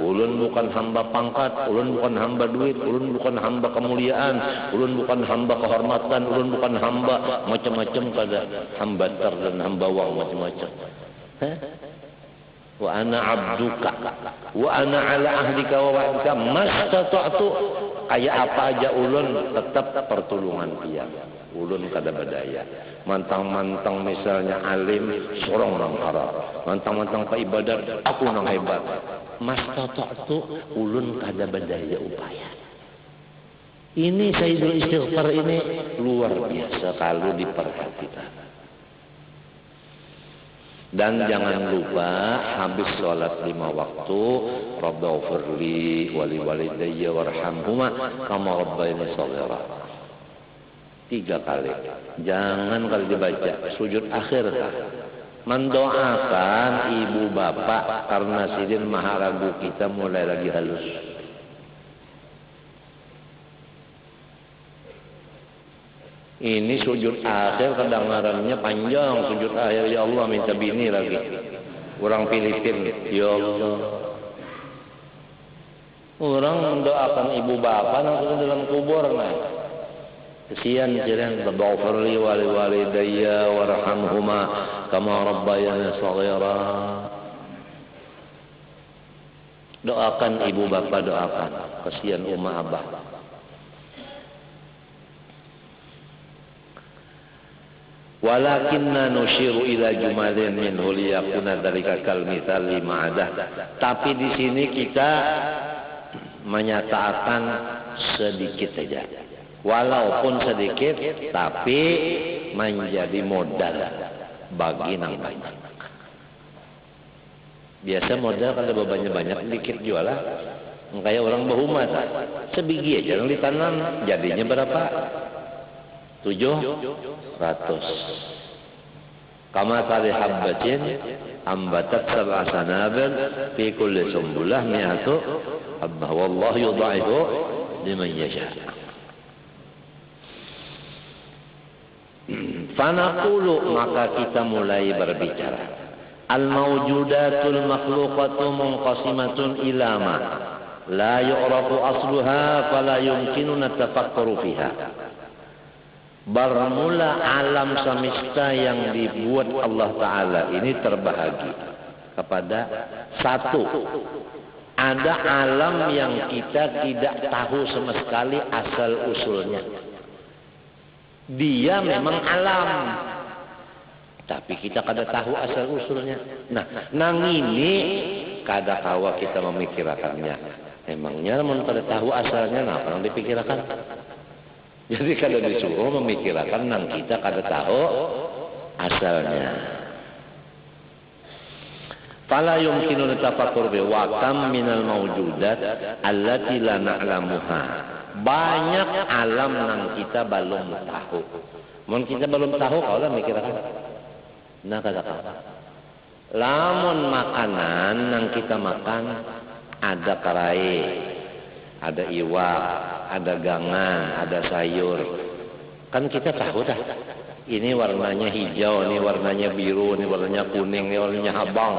A: Ulun bukan hamba pangkat, ulun bukan hamba duit, ulun bukan hamba kemuliaan, ulun bukan hamba kehormatan, ulun bukan hamba macam-macam kada hamba ter dan hamba wang macam-macam. Wa ana abduka wa ana ala ahdika wa wa'dika mastata'tu. Kayak apa aja ulun tetap pertolongan dia. Ulun kada badaya. Mantang-mantang misalnya alim, sorong orang harap. Mantang-mantang pak ibadat, aku nang hebat. Mastata'tu, ulun kada badaya upaya. Ini Sayyidul Istighfar ini luar biasa kalau diperhatikan. Dan jangan lupa habis sholat 5 waktu, Rabbighfirli wa li walidayya warhamhuma kama rabbayani shaghira. 3 kali. Jangan kali dibaca sujud akhir. Mendoakan ibu bapak karena sidin maharagu kita mulai lagi halus. Ini sujud akhir kedengarannya panjang. Sujud akhir, ya Allah minta bini lagi. Orang Filipin, ya Allah. Orang mendoakan ibu bapak langsung dalam kubur nah. Kesian jiran, Rabbighfirli wa li walidayya warhamhuma kama rabbayani shaghira. Doakan ibu bapak, doakan. Kesian umma abah. Walakinna nushiru ila jumalin minhu liyakuna dzalika kal mithali ma'adah. Tapi di sini kita menyatakan sedikit saja. Walaupun sedikit tapi menjadi modal bagi nang banyak. Biasa modal kalau banyak-banyak dikit jualan. Kayak orang berumat. Sebiji aja yang ditanam jadinya berapa? 700. Kama tali habbatin ambatat sab'a sanabil fi kulli sumbulah mi'atu habbah wallahu yudha'ifu liman yasha. Fanaqulu, maka kita mulai berbicara. Al-mawjudatul makhluqatu munqasimatun ila ma la yu'rafu asluha fala yumkinuna tafakkuru fiha. Bermula alam semesta yang dibuat Allah Ta'ala ini terbahagi kepada satu. Ada alam yang kita tidak tahu sama sekali asal usulnya. Dia memang alam, tapi kita kada tahu asal usulnya. Nah, nang ini kada kawa kita memikirkannya. Emangnya mun kada tahu asalnya, nah apa yang dipikirkan? Jadi kada disuruh memikirkan nang kita kada tahu asalnya. Fala yumkinu tafakkur bi wa kam minal mawjudat allati la na'lamuha. Banyak alam nang kita belum tahu. Mun kita belum tahu kau lah mikirkan. Nah kada tahu. Lamun makanan nang kita makan ada karai, ada iwak, ada gangan, ada sayur. Kan kita tahu dah. Ini warnanya hijau, ini warnanya biru, ini warnanya kuning, ini warnanya abang.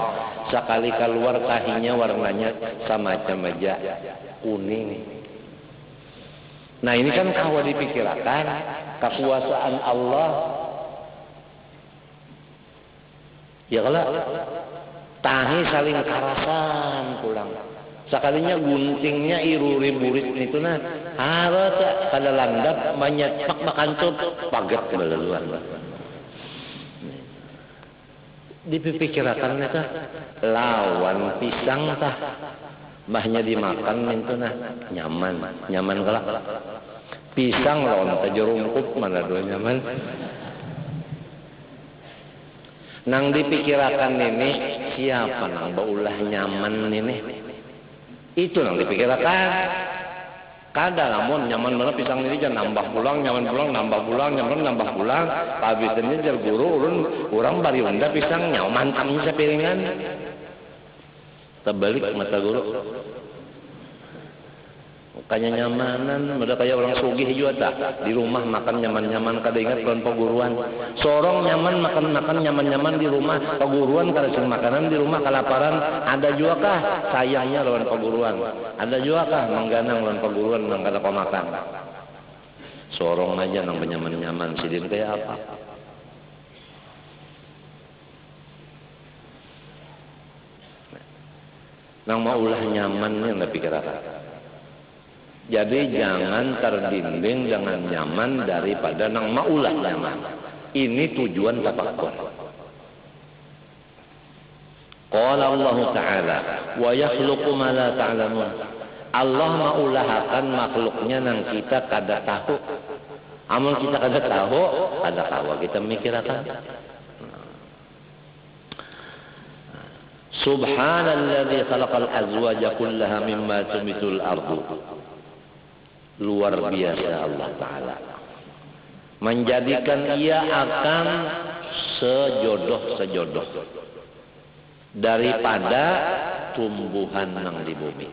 A: Sekali keluar tahinya warnanya sama aja kuning. Nah ini kan kawa dipikirkan kekuasaan Allah. Ya kalau tahi saling karasan pulang. Sekalinya guntingnya iruri burit itu nah harus kada landap banyak pak makancut paget kelaluan. Dipikirkan itu lawan pisang tah mahnya dimakan itu nah nyaman kelak. Pisang lawan teh jerungkut mana dua nyaman. Nang dipikirakan ini siapa nang baulah nyaman ini? Itu nang dipikirakan. Kada namun nyaman mana pisang ini jangan nambah pulang, nyaman pulang nambah pulang, nyaman nambah pulang. Habis ini jar guru urang bari unda pisang nyaman tamnya sapiringan. Terbalik mata guru. Kayaknya nyamanan, udah kayak orang sugih juga tak. Di rumah makan nyaman-nyaman, kada ingat lawan paguruan. Sorong nyaman makan-makan nyaman-nyaman di rumah, paguruan kada sing makanan di rumah kelaparan. Ada juga kah sayangnya lawan paguruan? Ada juga kah mengganang lawan paguruan nang kada makan? Sorong aja nang nyaman-nyaman, sidin kayak apa? Nang maulah nyaman yang dipikirkan. Jadi jangan terbimbing dengan nyaman daripada nang maulah nyaman. Ini tujuan tafakkur. Qala Allah Ta'ala wa yakhluqu ma la ta'lamun. Allah maulahakan makhluknya nang kita kada tahu. Amun kita kada tahu, kada tahu kita mikirakan. Subhanalladzi khalaqal azwaja kullaha mimma tumitul ardu. Luar biasa Allah Ta'ala menjadikan ia akan sejodoh-sejodoh daripada tumbuhan yang di bumi.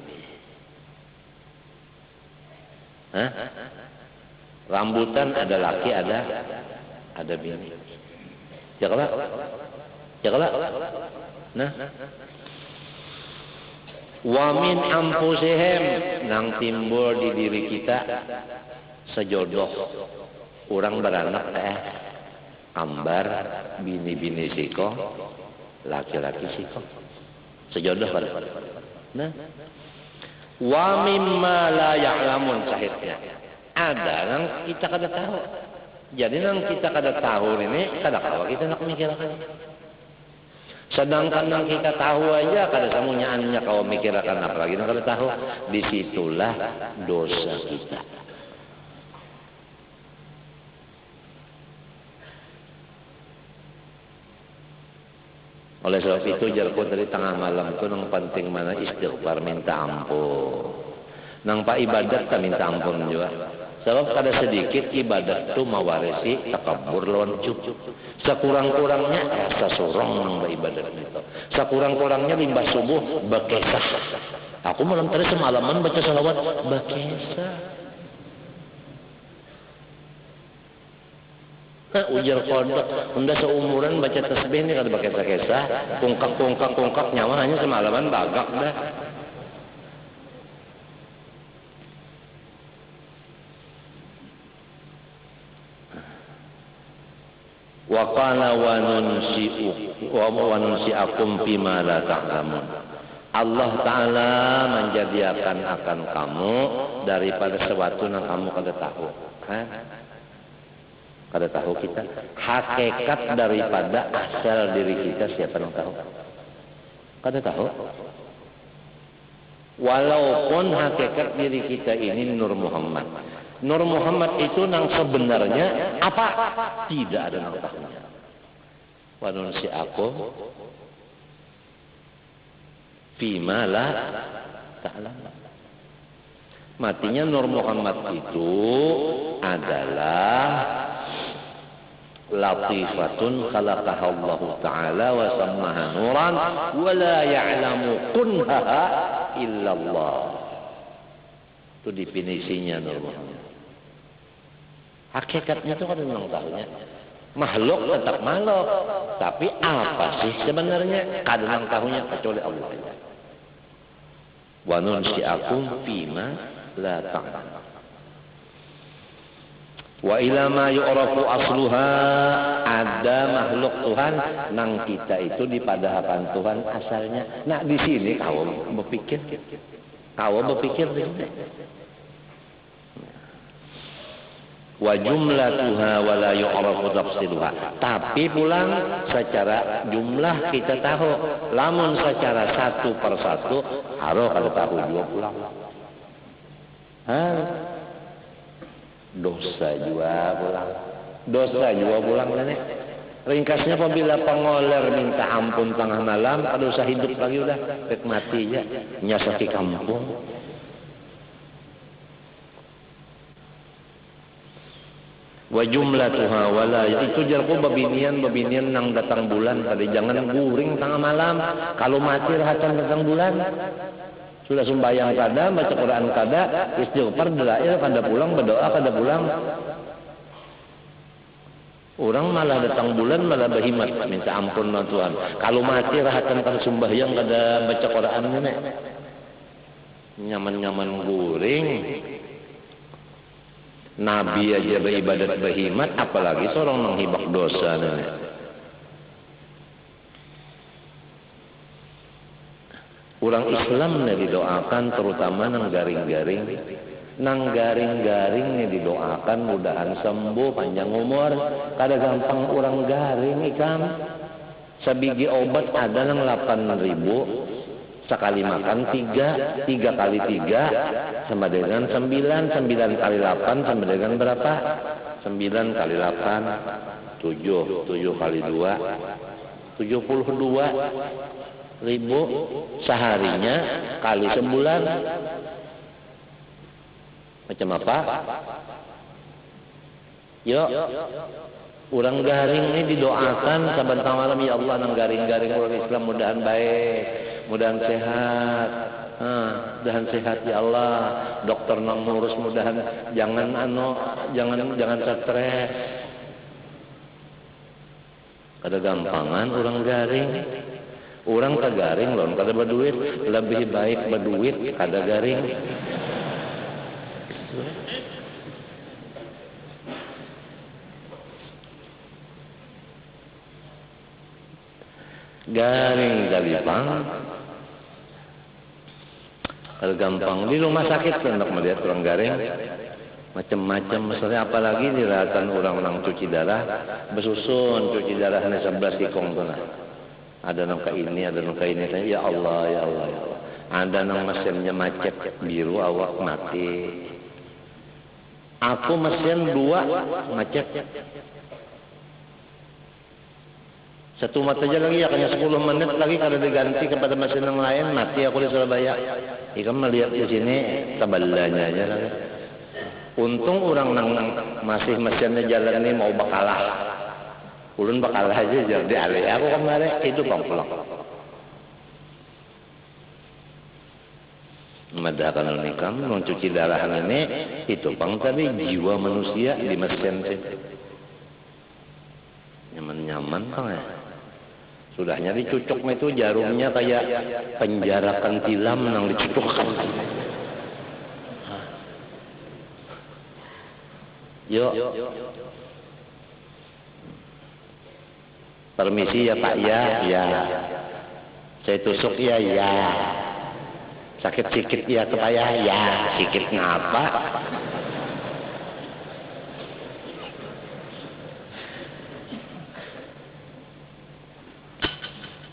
A: Hah? Rambutan ada laki ada bini. Cakap. Nah, wa min anfusihim nang timbul di diri kita sejodoh orang beranak ambar bini-bini siko laki-laki siko sejodoh pada. Nah, wa mimma la ya'lamun sahihnya ada nang kita kada tahu. Jadi nang kita kada tahu ini kada tahu kita nak mikirkan. Sedangkan yang kita tahu aja kada samunyaannya kau mikirkan apalagi yang kada tahu. Disitulah dosa kita. Oleh sebab itu jarku tadi tengah malam itu nang penting mana istighfar minta ampun. Nang pak ibadat tak minta ampun juga. Sebab kada sedikit ibadat itu mewarisi takabur lawan ujub. Sekurang-kurangnya rasa sorong nang ibadat itu. Sekurang-kurangnya limbah subuh bekesah. Aku malam tadi semalaman baca salawat bekesah. Nah, ujar kodok, unda seumuran baca tasbih ini kada bekesah-kesah, kungkak nyawa hanya semalaman bagak dah. Wa qala wa nunsi'akum bima la ta'lamun. Allah Ta'ala menjadikan akan kamu daripada sesuatu yang kamu kada tahu. Kada tahu kita. Hakikat daripada asal diri kita siapa yang tahu? Kada tahu. Walaupun hakikat diri kita ini Nur Muhammad. Nur Muhammad itu nang sebenarnya apa? Tidak ada nang tahunya. Wa nunsi'akum fima la ta'lamun. Matinya Nur Muhammad itu adalah latifatun khalaqaha Allah Ta'ala wa sammaha nuran wa la ya'lamu kunhaha illallah. Itu definisinya Nur Muhammad. Hakikatnya itu kan memang tahunya. Makhluk tetap makhluk. Tapi apa sih sebenarnya? Kadang tahunya kecuali Allah. Wa nunsi'akum fima la ta'lamun. Wa ila ma yu'rafu asluha, ada makhluk Tuhan nang kita itu dipadahakan Tuhan asalnya. Nah di sini kau berpikir di sini. Wa jumlatuha wa la yu'rafu tafsiluha. Tapi pulang secara jumlah kita tahu, lamun secara satu persatu harus kada tahu juga pulang. dosa juga pulang. Dosa juga pulang nenek. Ringkasnya apabila pengoler minta ampun tengah malam, kalau usah hidup lagi udah rek mati aja, nyasaki kampung. Wa jumlatuha wala itu jarku babinian nang datang bulan tadi jangan guring tengah malam. Kalau mati rahatan datang bulan. Sudah sembahyang kada, baca Quran kada, istighfar delail kada pulang, berdoa kada pulang. Orang malah datang bulan malah berhimat minta ampun sama Tuhan. Kalau mati rahatan kan sembahyang kada baca Quran nenek. Nyaman-nyaman guring. Nabi aja beribadat berhimat, apalagi seorang menghibak dosa nenek. Orang Islam nih didoakan terutama nang garing-garing. Nang garing-garing nih didoakan mudahan sembuh panjang umur. Kada gampang orang garing ikan. Sabigi obat ada nang 8.000. Sekali makan 3 kali 3 sama dengan 9 kali 8 sama dengan berapa? 9 kali 8 7 kali 2 72.000 seharinya kali sebulan. Macam apa? Yuk, orang garing ini didoakan saban malam, ya Allah nang garing-garing orang Islam mudahan baik, mudahan sehat. Mudahan sehat ya Allah. Dokter nang ngurus mudahan jangan stres. Kada gampangan orang garing. Orang kagaring loh, kada berduit, lebih baik berduit kada garing. Garing galipang kalau gampang di rumah sakit untuk melihat orang garing macam-macam misalnya, apalagi diratan orang-orang cuci darah bersusun cuci darahnya 11 kikong tuh nah. Ada nangka ini, ada nangka ini, ya Allah, ya Allah, ya Allah. Ada nang mesinnya macet biru awak mati. Aku mesin 2 macet. Satu mata aja lagi, ya, hanya 10 menit lagi kalau diganti kepada mesin yang lain, mati aku di Surabaya. Ikan melihat di sini tabelanya aja lagi. Untung orang nang masih mesinnya jalan ini mau bakalah. Ulun bakalah aja jadi alih. Aku kemarin itu pangkulak. Madahkan nikam, mencuci darah ini itu pang tadi jiwa manusia di mesin itu. Nyaman-nyaman pang ya. Sudahnya dicucuk itu jarumnya kayak penjarakan tilam nang dicucukkan. Yuk. Permisi ya Pak, ya. Saya tusuk ya. Sakit sikit ya kepaya, ya. Sikit ngapa?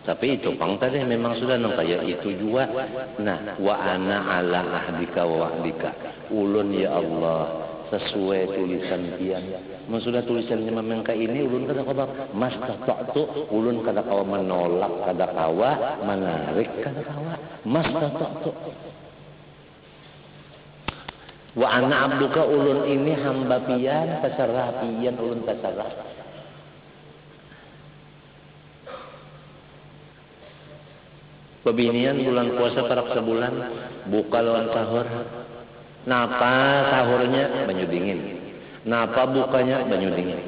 A: Tapi itu pang tadi memang sudah nang kayak itu juga. Nah, wa ana ala ahdika wa wa'dika. Ulun ya Allah sesuai tulisan pian. Sudah tulisannya memang kayak ini ulun kada kawa mas tatatu, ulun kada kawa menolak, kada kawa menarik, kada kawa mas tatatu. Wa ana abduka, ulun ini hamba pian, pasarah pian, ulun pasarah. Pebinian bulan puasa parak sebulan, buka lawan sahur. Napa sahurnya banyu dingin, napa bukanya banyu dingin.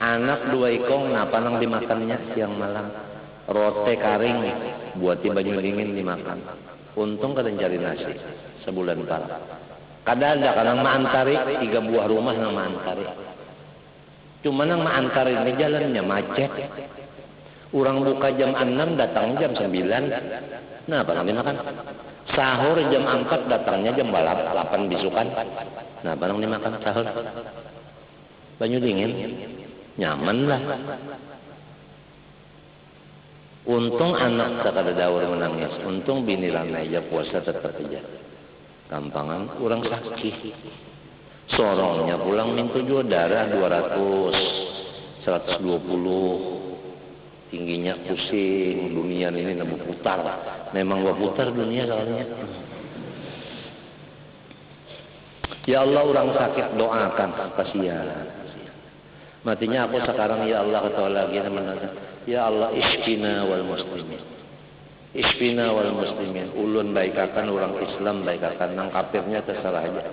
A: Anak 2 ikong, napa nang dimakannya siang malam. Rote karing buati banyu dingin dimakan. Untung kada cari nasi sebulan parak. Kada ada kadang maantari 3 buah rumah nang maantari. Cuma nang maantari ini jalannya macet. Orang buka jam 6, datangnya jam 9. Nah, apa nang dimakan? Sahur jam 4, datangnya jam 8 bisukan. Nah, apa nang dimakan sahur? Banyu dingin. Nyaman lah. Untung anak sakada daur menangis. Untung bini ramai aja puasa tetap aja. Gampangan orang sakit. Sorongnya pulang mintu juga darah 200, 120. Tingginya pusing, dunia ini nemu putar. Memang gua putar dunia soalnya. Ya Allah, orang sakit doakan, kasihan. Matinya aku sekarang, ya Allah, kata lagi namanya. Ya Allah, isfina wal muslimin. Isfina wal muslimin. Ulun baikakan orang Islam, baikakan nang kafirnya terserah aja.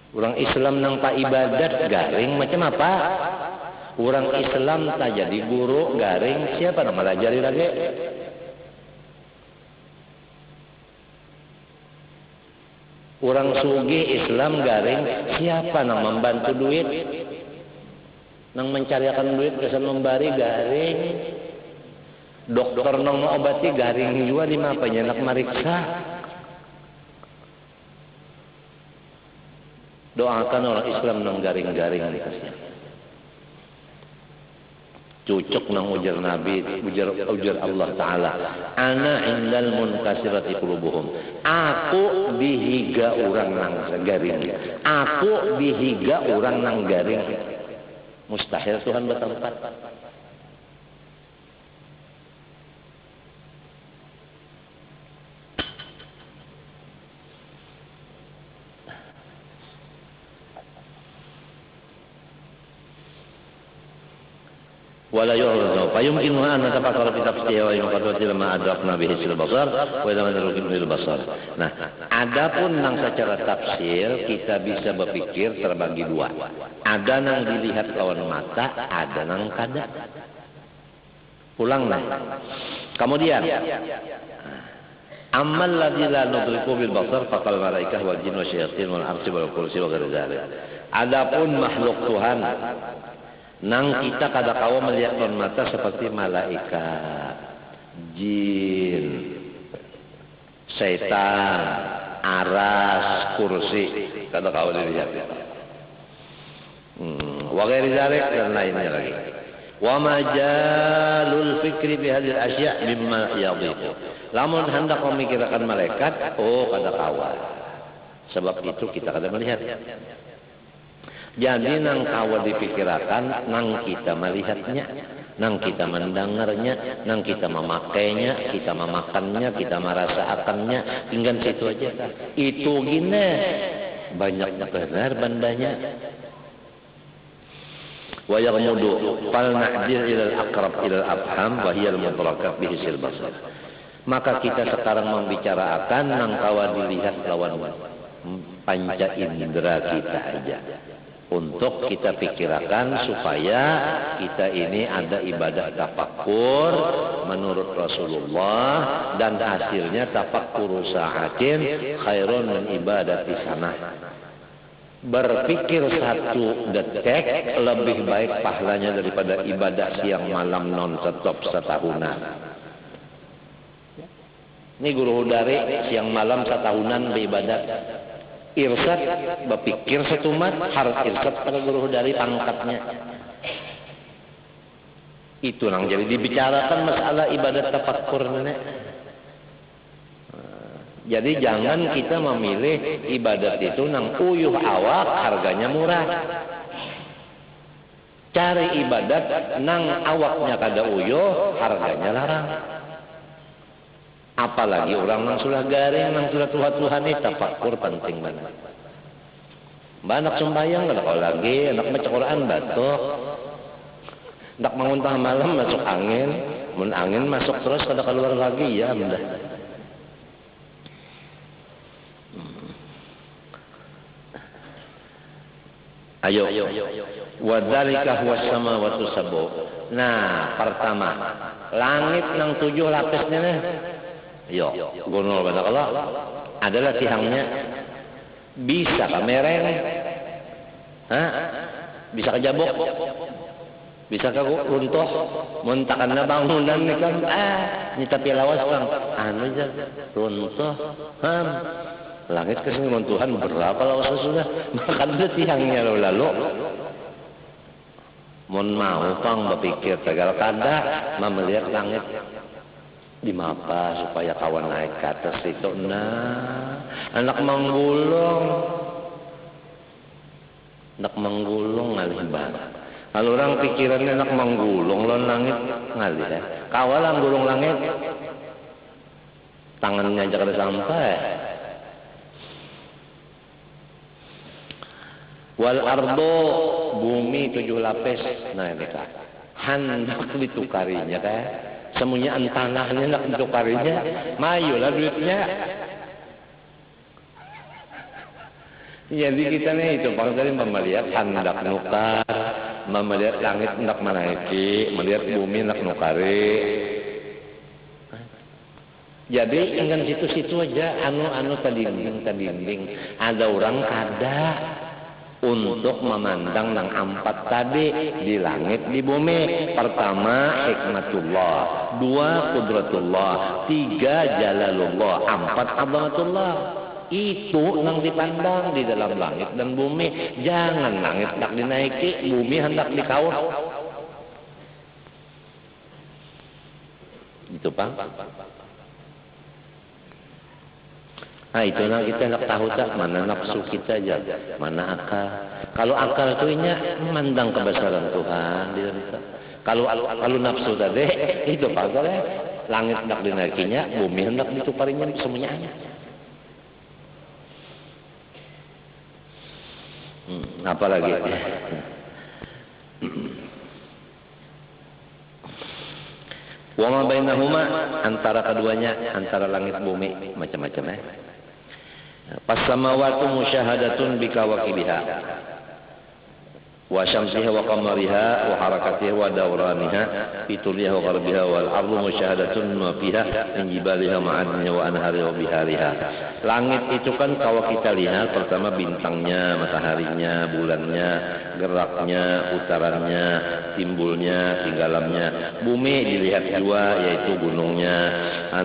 A: Orang Islam nang tak ibadat garing macam apa? Orang Islam tak jadi guru garing siapa nama lajari lagi? Orang sugi Islam garing siapa nang membantu duit? Nang mencarikan duit kesan membari garing. Dokter nang obati garing juga di mapanya nak mariksa. Doakan orang Islam nang garing-garing dikasih. Cucuk nang ujar Nabi, ujar Allah Ta'ala. Ana indal munkasirati qulubuhum. Aku dihiga orang nang garing. Aku dihiga orang nang garing. Mustahil Tuhan bertempat. Wala yu'radu fayumkinu an natafakkara fi tafsir wa yuqaddu ma adrakna bihi al-basar wa idza madrukin al-basar. Nah, adapun nang secara tafsir kita bisa berpikir terbagi dua. Ada nang dilihat lawan mata, ada nang kada. Pulanglah. Kemudian amal ladzi la nudriku bil basar faqal malaikah wal jin wa syayatin wal arsi wal kursi wa ghairi dzalik. Adapun makhluk Tuhan nang kita kada kawa melihat lawan mata seperti malaikat, jin, setan, aras, kursi, kada kawa dilihat. Wa ghairi dzalik dan lainnya lagi. Wa majalul fikri bi hadhil asya' mimma yadhiqu. Lamun hendak memikirkan malaikat, oh kada kawa. Sebab itu kita kada melihat. Jadi nang kawa dipikirkan, nang kita melihatnya, nang kita mendengarnya, nang kita memakainya, kita memakannya, kita merasakannya, tinggal situ aja. Itu gini banyak benar bandanya. Wa yaghmudu fal na'dil ila al-aqrab ila al-afham wa hiya al-mudrakat bihi al-basar. Maka kita sekarang membicarakan nang kawa dilihat lawan panca indera kita aja. Untuk kita pikirkan supaya kita ini ada ibadah tafakkur menurut Rasulullah dan hasilnya tafakkur sa'atin khairun min ibadati sanah. Berpikir satu detik lebih baik pahalanya daripada ibadah siang malam non stop setahunan. Ini guru dari siang malam setahunan beribadat. Irsad berpikir setumat harus irsad pada guru dari pangkatnya. Itu nang jadi dibicarakan masalah ibadat tafakkur nenek. Jadi jangan kita memilih ibadat itu nang uyuh awak harganya murah. Cari ibadat nang awaknya kada uyuh harganya larang. Apalagi orang nang sudah garing, nang sudah Tuhan ini tafakkur penting banget. Anak sembahyang kada kau lagi, anak baca Quran batuk. Anak bangun tengah malam masuk angin, mun angin masuk terus kada keluar lagi ya mudah. Ayo. Wadzalika huwas samawati sab'u. Nah, pertama, langit nang 7 lapisnya nih. Yo, gunul pada Allah adalah tihangnya bisa kamereng, bisa kejabok, bisa runtuh, muntakan na bangunan ni kan, ni tapi lawas bang, anu aja runtuh, langit kesini runtuhan berapa lawas sudah, makan itu tihangnya lalu. Mun mau pang berpikir tegal kada, melihat langit di mapa supaya kawan naik ke atas itu. Nah, Anak manggulung. Anak manggulung ngalih banget. Kalau orang pikirannya anak manggulung lawan langit ngalih ya. Kawalan gulung langit. Tangannya aja kada sampai. Wal ardo bumi 7 lapis. Nah ini kak. Hendak ditukarinya kak. Semuanya tanahnya hendak ditukarinya. Mayulah duitnya. Jadi kita nih itu bang tadi melihat hendak nukar, melihat langit hendak menaiki, melihat bumi hendak nukari. Jadi ingin situ-situ aja anu tadinding. Ada orang kada untuk memandang nang 4 tadi di langit di bumi. Pertama hikmatullah, 2 qudratullah, 3 jalalullah, 4 azamatullah. Itu nang dipandang di dalam langit dan bumi. Jangan langit hendak dinaiki, bumi hendak dikawal. Itu Pak. Nah itu nah kita hendak tahu tak mana nafsu kita aja, mana akal. Kalau akal itu memandang kebesaran Tuhan di dalam kita. Kalau nafsu tadi itu Pak, langit hendak dinaikinya, bumi hendak ditukarinya semuanya. Apalagi wa ma bainahuma, antara keduanya, antara langit bumi macam-macam ya. Pas samawati musyahadatun bikawakibiha wa syamsiha wa qamariha wa harakatiha wa dawraniha fituliha wa gharbiha wal ardu musyahadatun ma fiha min jibaliha ma'adniha wa anhariha wa bihariha. Langit itu kan kalau kita lihat pertama bintangnya, mataharinya, bulannya, geraknya, putarannya, timbulnya, tinggalannya. Bumi dilihat dua, yaitu gunungnya,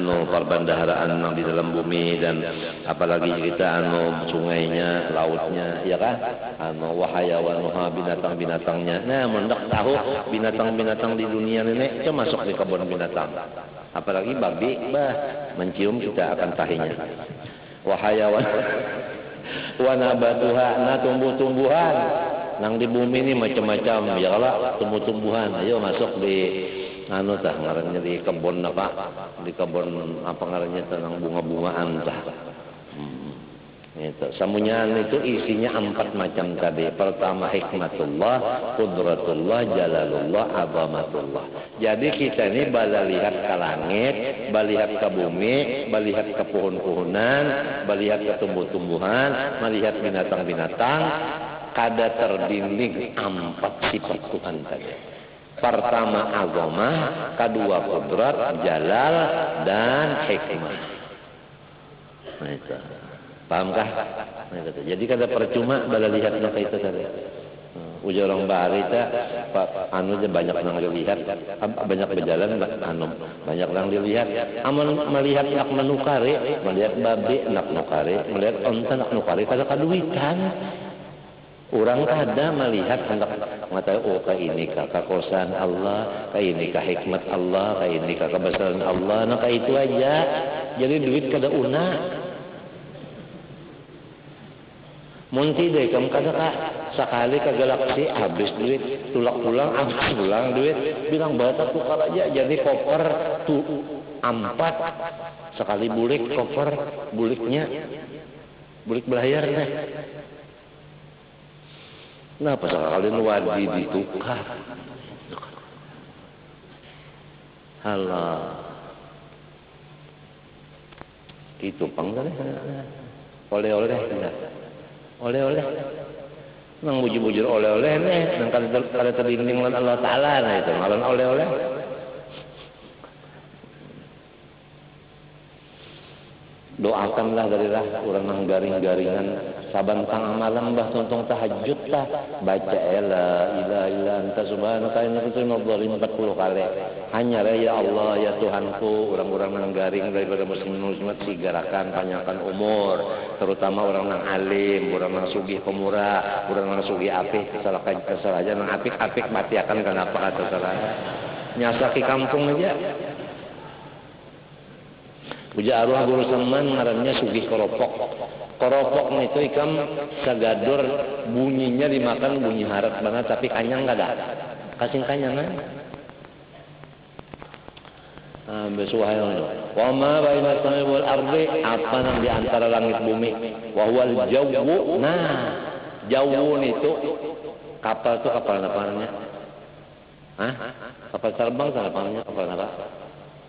A: perbendaharaan di dalam bumi, dan apalagi kita sungainya, lautnya, ya kan? Wahayawanuha, binatang-binatangnya. Nah, mendak tahu binatang-binatang di dunia ini itu masuk di kebun binatang. Apalagi babi, mencium kita akan tahinya. Wahayawan wa nabatuha, nah tumbuh-tumbuhan nang di bumi ini macam-macam ya kalau tumbuh-tumbuhan ayo masuk di ngarannya di kebun apa, di kebun apa ngarannya tentang bunga-bungaan tah. Itu semuanya itu isinya 4 macam tadi. Pertama hikmatullah, qudratullah, jalalullah, azamatullah. Jadi kita ini bala lihat ke langit, bala lihat ke bumi, bala lihat ke pohon-pohonan, bala lihat ke tumbuh-tumbuhan, melihat binatang-binatang, kada terdinding 4 sifat Tuhan tadi. Pertama azamah, kedua qudrat, jalal, dan hikmah. Nah itu. Pahamkah? Jadi kada percuma bala lihat nak itu tadi. Ujar orang bahari ta aja banyak nang dilihat, banyak berjalan banyak nang dilihat. Amun melihat nak menukari, melihat babi nak nukari, melihat onta nak nukari kada kaduitan. Orang kada melihat hendak mengatakan oh ka ini ka kekuasaan Allah, ka ini ka hikmat Allah, ka ini ka kebesaran Allah, nah ka itu aja. Jadi duit kada una. Munti deh, kamu kata kak sekali ke galaksi habis duit, tulang habis pulang duit, bilang bata tukar aja jadi koper tuh 4 sekali bulik koper buliknya bulik belayar deh. Kenapa sekali wadi ditukar? Halah, itu panggilan oleh-oleh. Oleh-oleh nang bujur-bujur oleh-oleh nih nang kada terdinding lan Allah Ta'ala. Nah itu ngalan oleh-oleh. Doakanlah darilah orang nang garing-garingan saban tengah malam bah tuntung tahajud tah baca la ilaha illa anta subhanaka inni kuntu minadh dhalimin 40 kali. Hanya ya Allah ya Tuhanku, orang-orang nang garing daripada muslimin muslimat sigarakan panjangkan umur, terutama orang nang alim, orang nang sugih pemurah, orang nang sugih apik kesalahan nang apik-apik mati akan kenapa kata salah. Nyasaki kampung aja. Buja arwah guru saman ngarannya sugih koropok. Koropok itu ikam sagadur bunyinya dimakan bunyi harat banget tapi kanyang enggak ada. Kasing kanyangan. Besuhayon. Wa ma baina samai wal ardi, apa yang di antara langit bumi. Wa huwal jawwu. Nah, jawwun itu kapal itu kapal apa namanya? Hah? Kapal terbang namanya kapal apa?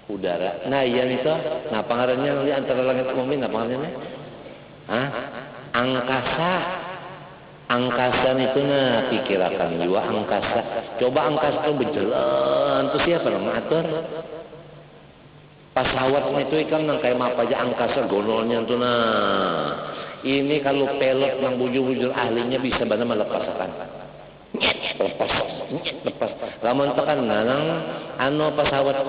A: Udara. Nah, iya itu. Nah, pangarannya di antara langit bumi apa namanya? Hah? Angkasa. Angkasa itu nah pikirakan juga angkasa. Coba angkasa itu berjalan terus siapa yang ngatur? Pesawat itu ikan nang kayak apa aja angkasa gonolnya tuh nah. Ini kalau pelot nang bujur-bujur ahlinya bisa benar melepaskan. Lepas. Lamun tekan nang anu pesawat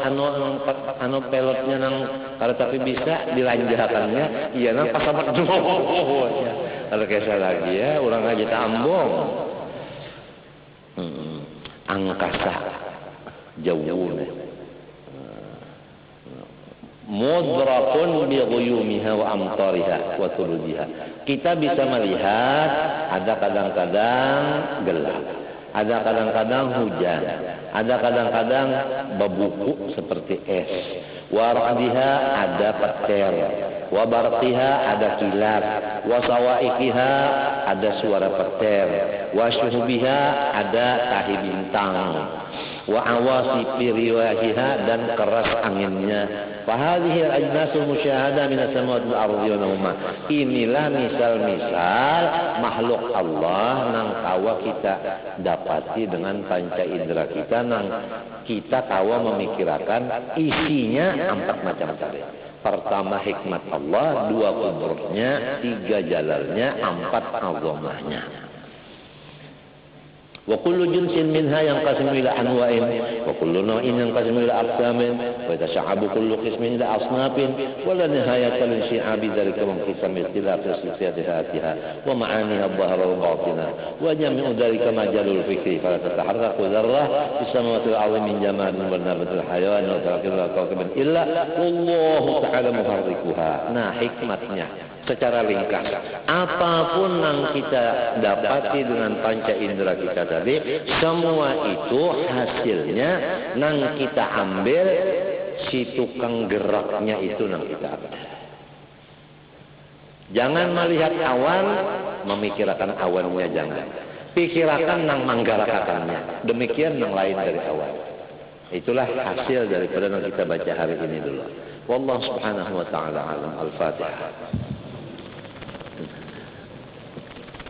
A: anu pelotnya nang kalau tapi bisa dilanjakannya iya nang pesawat ya. Kalau kisah lagi ya orang aja tak ambong. Angkasa jauh. Mudrakun bi ghuyumiha wa amtariha wa thurujiha. Kita bisa melihat ada kadang-kadang gelap, ada kadang-kadang hujan, ada kadang-kadang bebuku seperti es. Wa ra'diha ada petir, wa barqiha ada kilat, wa sawaikiha ada suara petir, wa syuhbiha ada tahi bintang, wa awasifi riwahiha dan keras anginnya. Fahadhihi al-ajnasul musyahada min as-samawati wal ardi wa nahuma. Inilah misal-misal makhluk Allah nang kawa kita dapati dengan panca indera kita nang kita kawa memikirkan isinya 4 macam tadi. Pertama hikmat Allah, 2 kudratnya, 3 jalalnya, 4 azamahnya. Wa kullu jinsin minha yanqasimu ila anwa'in wa kullu naw'in yanqasimu ila aqsamin wa yatasha'abu kullu qismin ila asnafin wa la nihayata li shi'abi dhalika wa qisami ikhtilaf sifatiha wa ma'aniha adh-dhahira wa batina wa jami'u dhalika majalul fikri fala tataharraku dharrah fis samawati wal ardi min jamalin wa nabatil hayawan wa tarakil kawakibin illa wallahu ta'ala muharrikuha. Nah, hikmatnya secara ringkas, apapun yang kita dapati dengan panca indera kita tadi, semua itu hasilnya nang kita ambil si tukang geraknya itu nang kita ambil. Jangan melihat awan, memikirkan awannya jangan. Pikirkan nang manggarakakannya. Demikian yang lain dari awan. Itulah hasil daripada yang kita baca hari ini dulu. Wallahu subhanahu wa ta'ala alam. Al-Fatihah.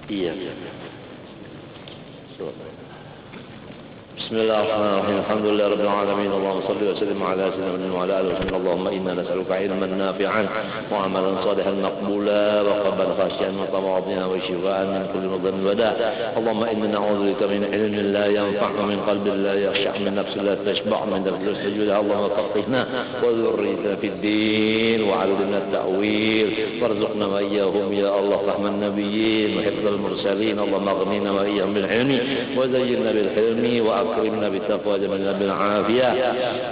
A: Iya. بسم الله الرحمن الرحيم الحمد لله رب العالمين اللهم صل وسلم على سيدنا وعلى اله وصحبه اللهم انا نسالك علما نافعا وعملا صالحا مقبولا وقلبا خاشعا وتواضعا وشفاء من كل مرض وداء اللهم انا نعوذ بك من علم لا ينفع ومن قلب لا يخشع من نفس لا تشبع من درك لا تسجد اللهم فقهنا وذريتنا في الدين وعلمنا التاويل وارزقنا واياهم يا الله فهم النبيين وحفظ المرسلين اللهم اغننا واياهم بالعلم وزينا بالحلم أكرمنا بالتقوى جملنا بالعافية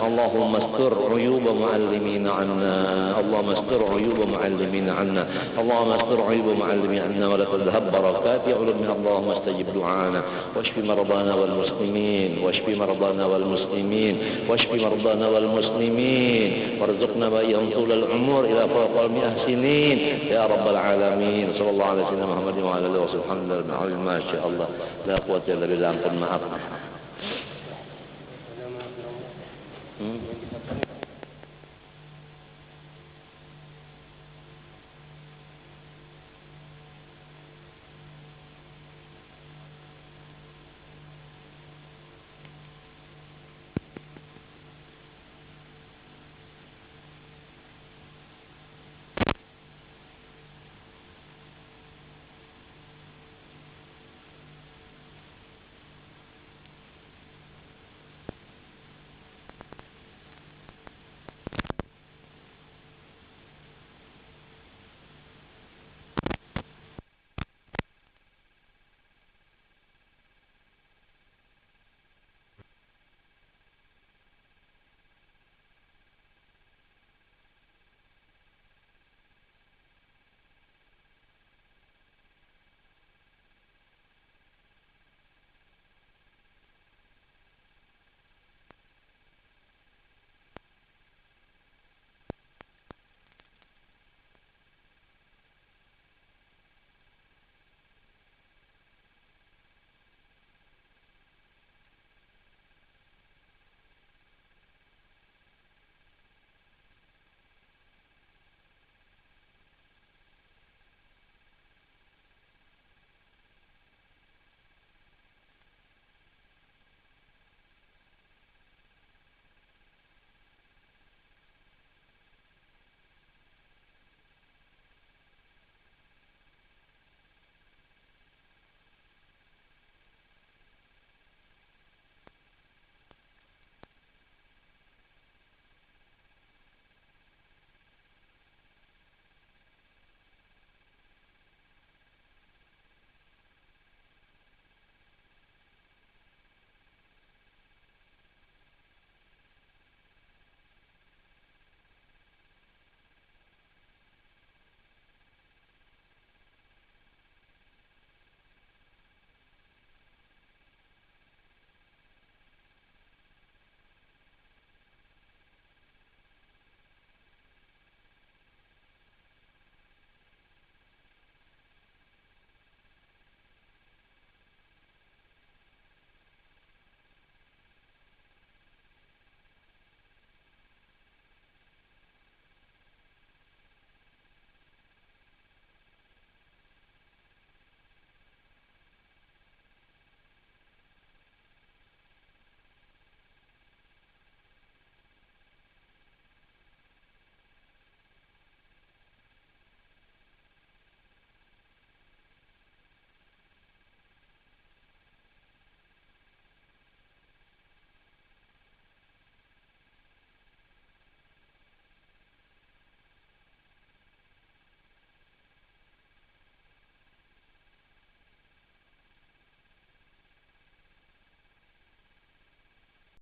A: اللهم استر عيوب معلمين عنا اللهم استر عيوب معلمين عنا اللهم استر عيوب معلمين عنا ولا تذهب بركات علمنا اللهم استجب دعانا واشف مرضانا والمسلمين واشف مرضانا والمسلمين واشف مرضانا والمسلمين وارزقنا وإياهم طول العمر إلى فوق 100 سنين يا رب العالمين صلى الله على سيدنا محمد وعلى آله وصحبه الحمد لله ما شاء الله لا قوة إلا بالله.